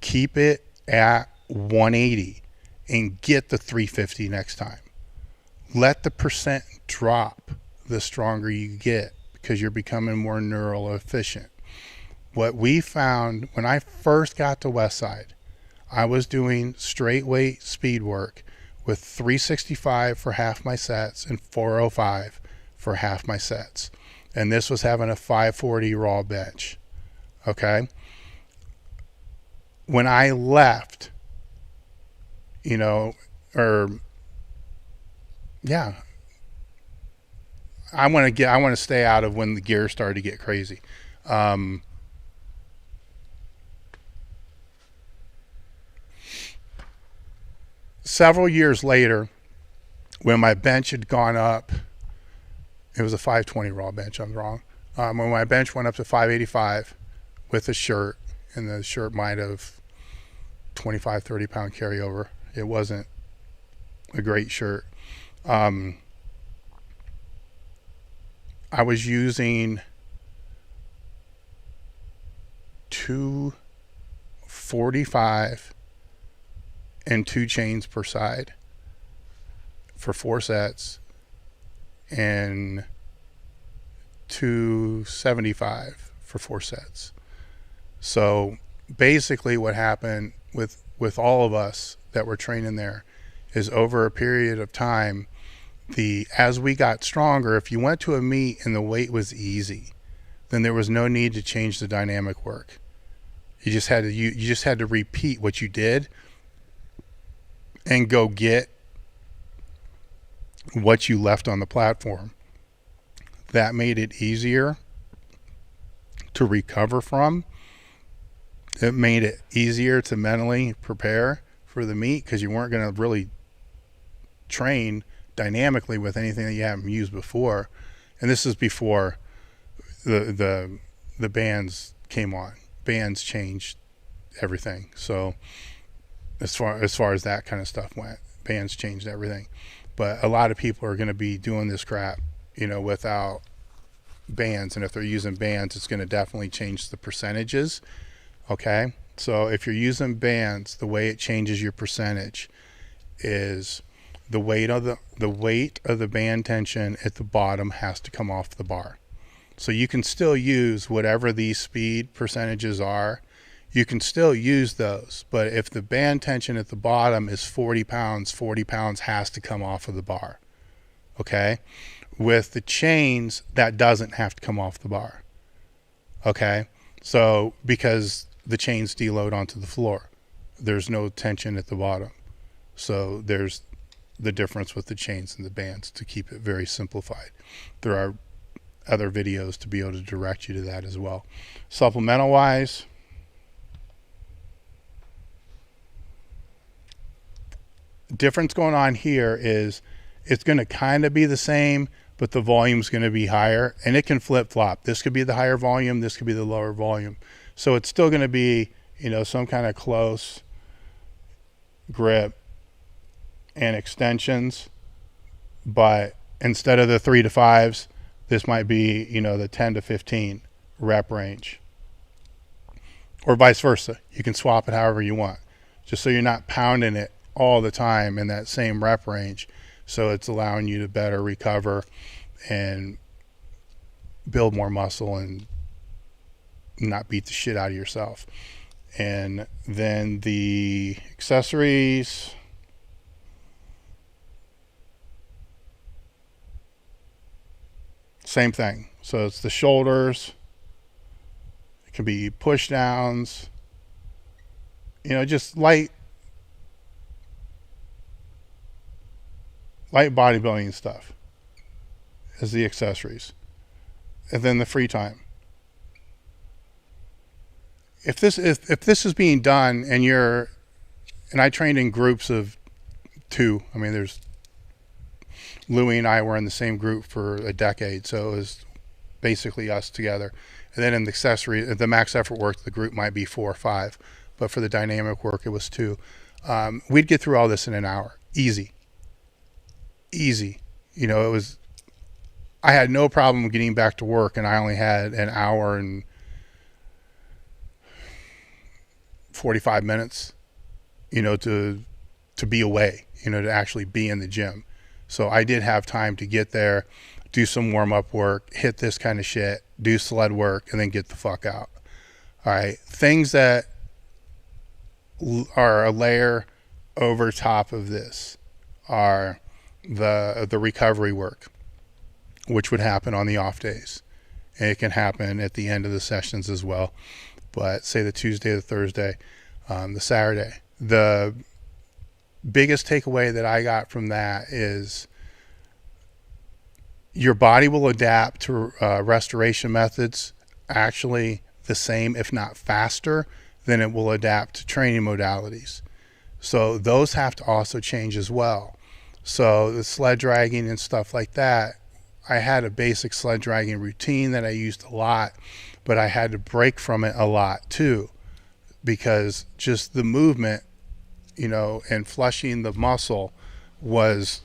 Keep it at 180 and get the 350 next time. Let the percent drop the stronger you get, because you're becoming more neural efficient. What we found when I first got to Westside, I was doing straight weight speed work with 365 for half my sets and 405 for half my sets. And this was having a 540 raw bench. Okay. When I left, I want to stay out of when the gear started to get crazy. Several years later, when my bench had gone up, it was a 520 raw bench, I'm wrong. When my bench went up to 585 with a shirt, and the shirt might have 25, 30 pound carryover. It wasn't a great shirt. I was using 245 and 2 chains per side for 4 sets, and 275 for 4 sets. So basically what happened with all of us that were training there is, over a period of time, as we got stronger, if you went to a meet and the weight was easy, then there was no need to change the dynamic work. You just had to repeat what you did and go get what you left on the platform. That made it easier to recover from. It made it easier to mentally prepare for the meet, because you weren't going to really train dynamically with anything that you haven't used before. And this is before the bands came on. Bands changed everything. So as far as that kind of stuff went, bands changed everything. But a lot of people are going to be doing this crap, without bands. And if they're using bands, it's going to definitely change the percentages. Okay. So if you're using bands, the way it changes your percentage is the weight of the band tension at the bottom has to come off the bar. So you can still use whatever these speed percentages are. You can still use those, but if the band tension at the bottom is 40 pounds has to come off of the bar. Okay. With the chains, that doesn't have to come off the bar. Okay. So because the chains deload onto the floor, there's no tension at the bottom. So there's the difference with the chains and the bands, to keep it very simplified. There are other videos to be able to direct you to that as well. Supplemental wise, difference going on here is it's going to kind of be the same, but the volume's going to be higher, and it can flip-flop. This could be the higher volume, this could be the lower volume. So it's still going to be, some kind of close grip and extensions, but instead of the 3 to 5s, this might be, the 10 to 15 rep range, or vice versa. You can swap it however you want, just so you're not pounding it all the time in that same rep range. So it's allowing you to better recover and build more muscle and not beat the shit out of yourself. And then the accessories, same thing. So it's the shoulders, it can be push downs, just light bodybuilding stuff as the accessories. And then the free time. If this is being done and I trained in groups of 2. I mean, there's Louie and I were in the same group for a decade, so it was basically us together. And then in the accessory, the max effort work, the group might be 4 or 5, but for the dynamic work, it was 2. We'd get through all this in an hour, easy. I had no problem getting back to work, and I only had an hour and 45 minutes, to to be away, to actually be in the gym. So I did have time to get there, do some warm-up work, hit this kind of shit, do sled work, and then get the fuck out. All right. Things that are a layer over top of this are the recovery work, which would happen on the off days. And it can happen at the end of the sessions as well. But say the Tuesday, the Thursday, the Saturday. The biggest takeaway that I got from that is your body will adapt to restoration methods actually the same, if not faster, than it will adapt to training modalities. So those have to also change as well. So the sled dragging and stuff like that, I had a basic sled dragging routine that I used a lot, but I had to break from it a lot too, because just the movement, and flushing the muscle was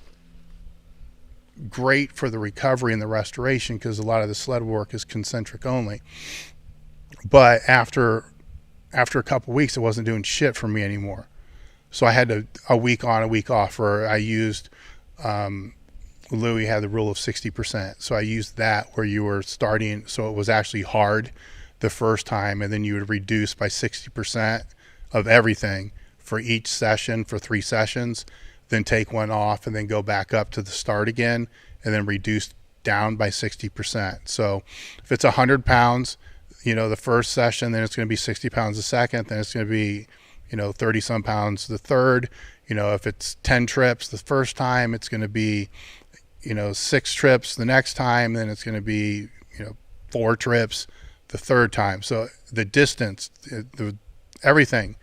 great for the recovery and the restoration, because a lot of the sled work is concentric only. But after a couple weeks, it wasn't doing shit for me anymore. So I had a week on, a week off, where I used, Louis had the rule of 60%. So I used that, where you were starting, so it was actually hard the first time, and then you would reduce by 60% of everything for each session for 3 sessions, then take one off and then go back up to the start again, and then reduce down by 60%. So if it's 100 pounds, the first session, then it's going to be 60 pounds the second, then it's going to be 30 some pounds the third. If it's 10 trips the first time, it's going to be 6 trips the next time, then it's going to be 4 trips the third time. So the distance, everything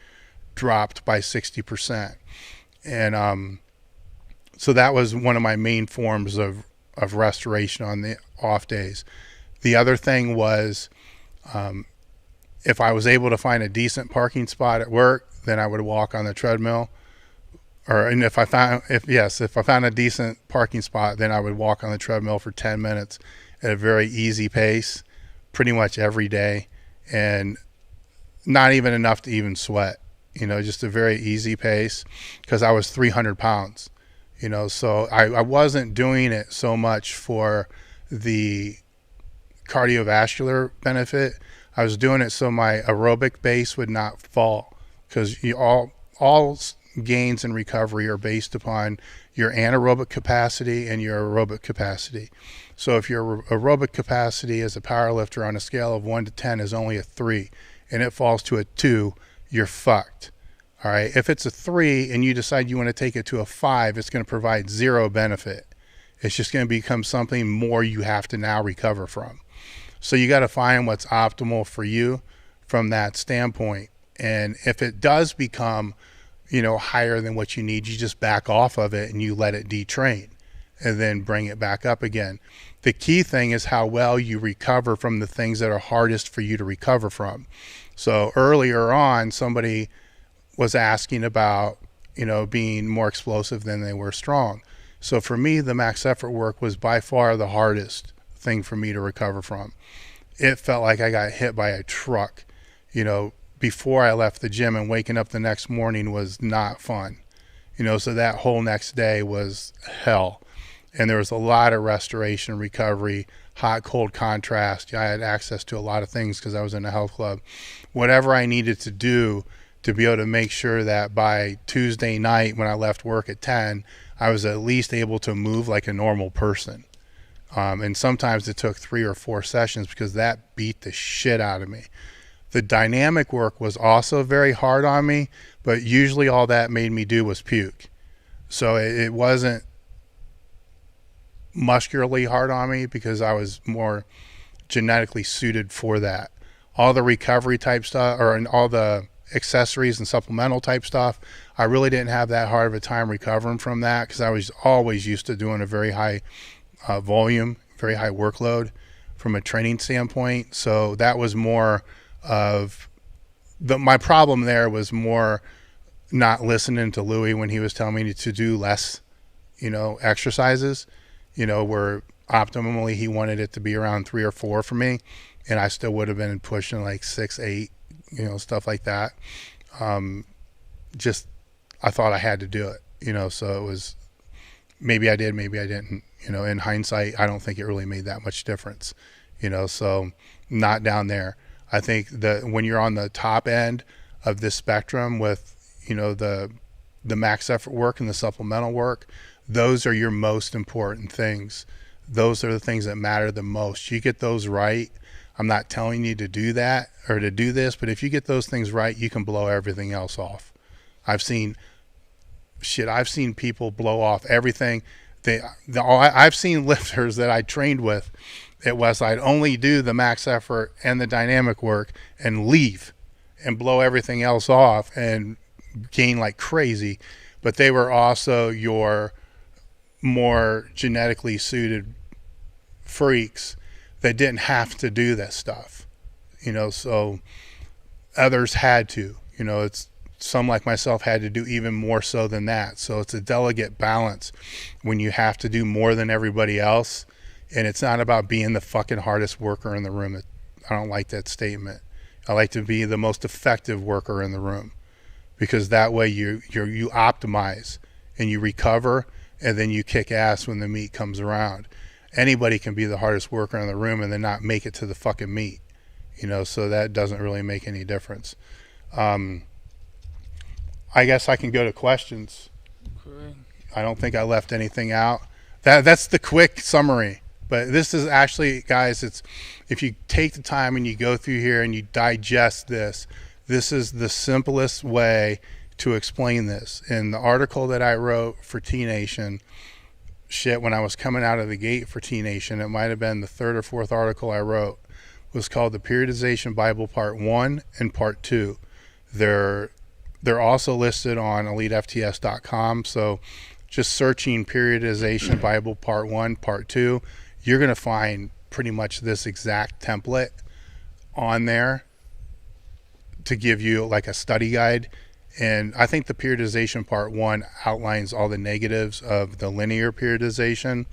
dropped by 60%. And so that was one of my main forms of restoration on the off days. The other thing was, if I was able to find a decent parking spot at work, then I would walk on the treadmill. If I found a decent parking spot, then I would walk on the treadmill for 10 minutes at a very easy pace, pretty much every day, and not even enough to even sweat, just a very easy pace, because I was 300 pounds, so I wasn't doing it so much for the cardiovascular benefit. I was doing it so my aerobic base would not fall, because all gains in recovery are based upon your anaerobic capacity and your aerobic capacity. So if your aerobic capacity as a powerlifter on a scale of 1 to 10 is only a 3 and it falls to a 2, you're fucked. All right. If it's a 3 and you decide you want to take it to a 5, it's going to provide 0 benefit. It's just going to become something more you have to now recover from. So you got to find what's optimal for you from that standpoint. And if it does become, higher than what you need, you just back off of it and you let it detrain and then bring it back up again. The key thing is how well you recover from the things that are hardest for you to recover from. So earlier on, somebody was asking about, being more explosive than they were strong. So for me, the max effort work was by far the hardest thing for me to recover from. It felt like I got hit by a truck, before I left the gym, and waking up the next morning was not fun. So that whole next day was hell. And there was a lot of restoration, recovery, hot, cold contrast. I had access to a lot of things because I was in a health club. Whatever I needed to do to be able to make sure that by Tuesday night when I left work at 10, I was at least able to move like a normal person. And sometimes it took 3 or 4 sessions, because that beat the shit out of me. The dynamic work was also very hard on me, but usually all that made me do was puke. So it wasn't muscularly hard on me, because I was more genetically suited for that. All the recovery type stuff, or all the accessories and supplemental type stuff, I really didn't have that hard of a time recovering from that, because I was always used to doing a very high volume, very high workload from a training standpoint. So that was more of my problem there was more not listening to Louis when he was telling me to do less, exercises, where optimally he wanted it to be around 3 or 4 for me. And I still would have been pushing like 6, 8, stuff like that. I thought I had to do it. So it was, maybe I did, maybe I didn't. In hindsight, I don't think it really made that much difference. So not down there. I think that when you're on the top end of this spectrum with, the max effort work and the supplemental work, those are your most important things. Those are the things that matter the most. You get those right. I'm not telling you to do that or to do this, but if you get those things right, you can blow everything else off. I've seen people blow off everything. I've seen lifters that I trained with. It was, I'd only do the max effort and the dynamic work and leave and blow everything else off and gain like crazy. But they were also your more genetically suited freaks that didn't have to do this stuff. So others had to. It's some like myself had to do even more so than that. So it's a delicate balance when you have to do more than everybody else. And it's not about being the fucking hardest worker in the room. I don't like that statement. I like to be the most effective worker in the room, because that way you optimize and you recover, and then you kick ass when the meet comes around. Anybody can be the hardest worker in the room and then not make it to the fucking meet. So that doesn't really make any difference. I guess I can go to questions. Okay. I don't think I left anything out. That's the quick summary. But this is actually, guys, it's, if you take the time and you go through here and you digest this is the simplest way to explain this. In the article that I wrote for T-Nation, when I was coming out of the gate for T-Nation, it might have been the third or fourth article I wrote, was called The Periodization Bible Part 1 and Part 2. They're also listed on elitefts.com. So just searching Periodization Bible Part 1, Part 2, you're going to find pretty much this exact template on there to give you like a study guide. And I think the periodization part 1 outlines all the negatives of the linear periodization.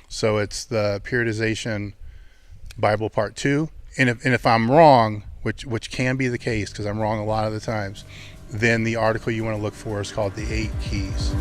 So it's the periodization Bible part 2. And if I'm wrong, which can be the case because I'm wrong a lot of the times, then the article you want to look for is called The 8 Keys.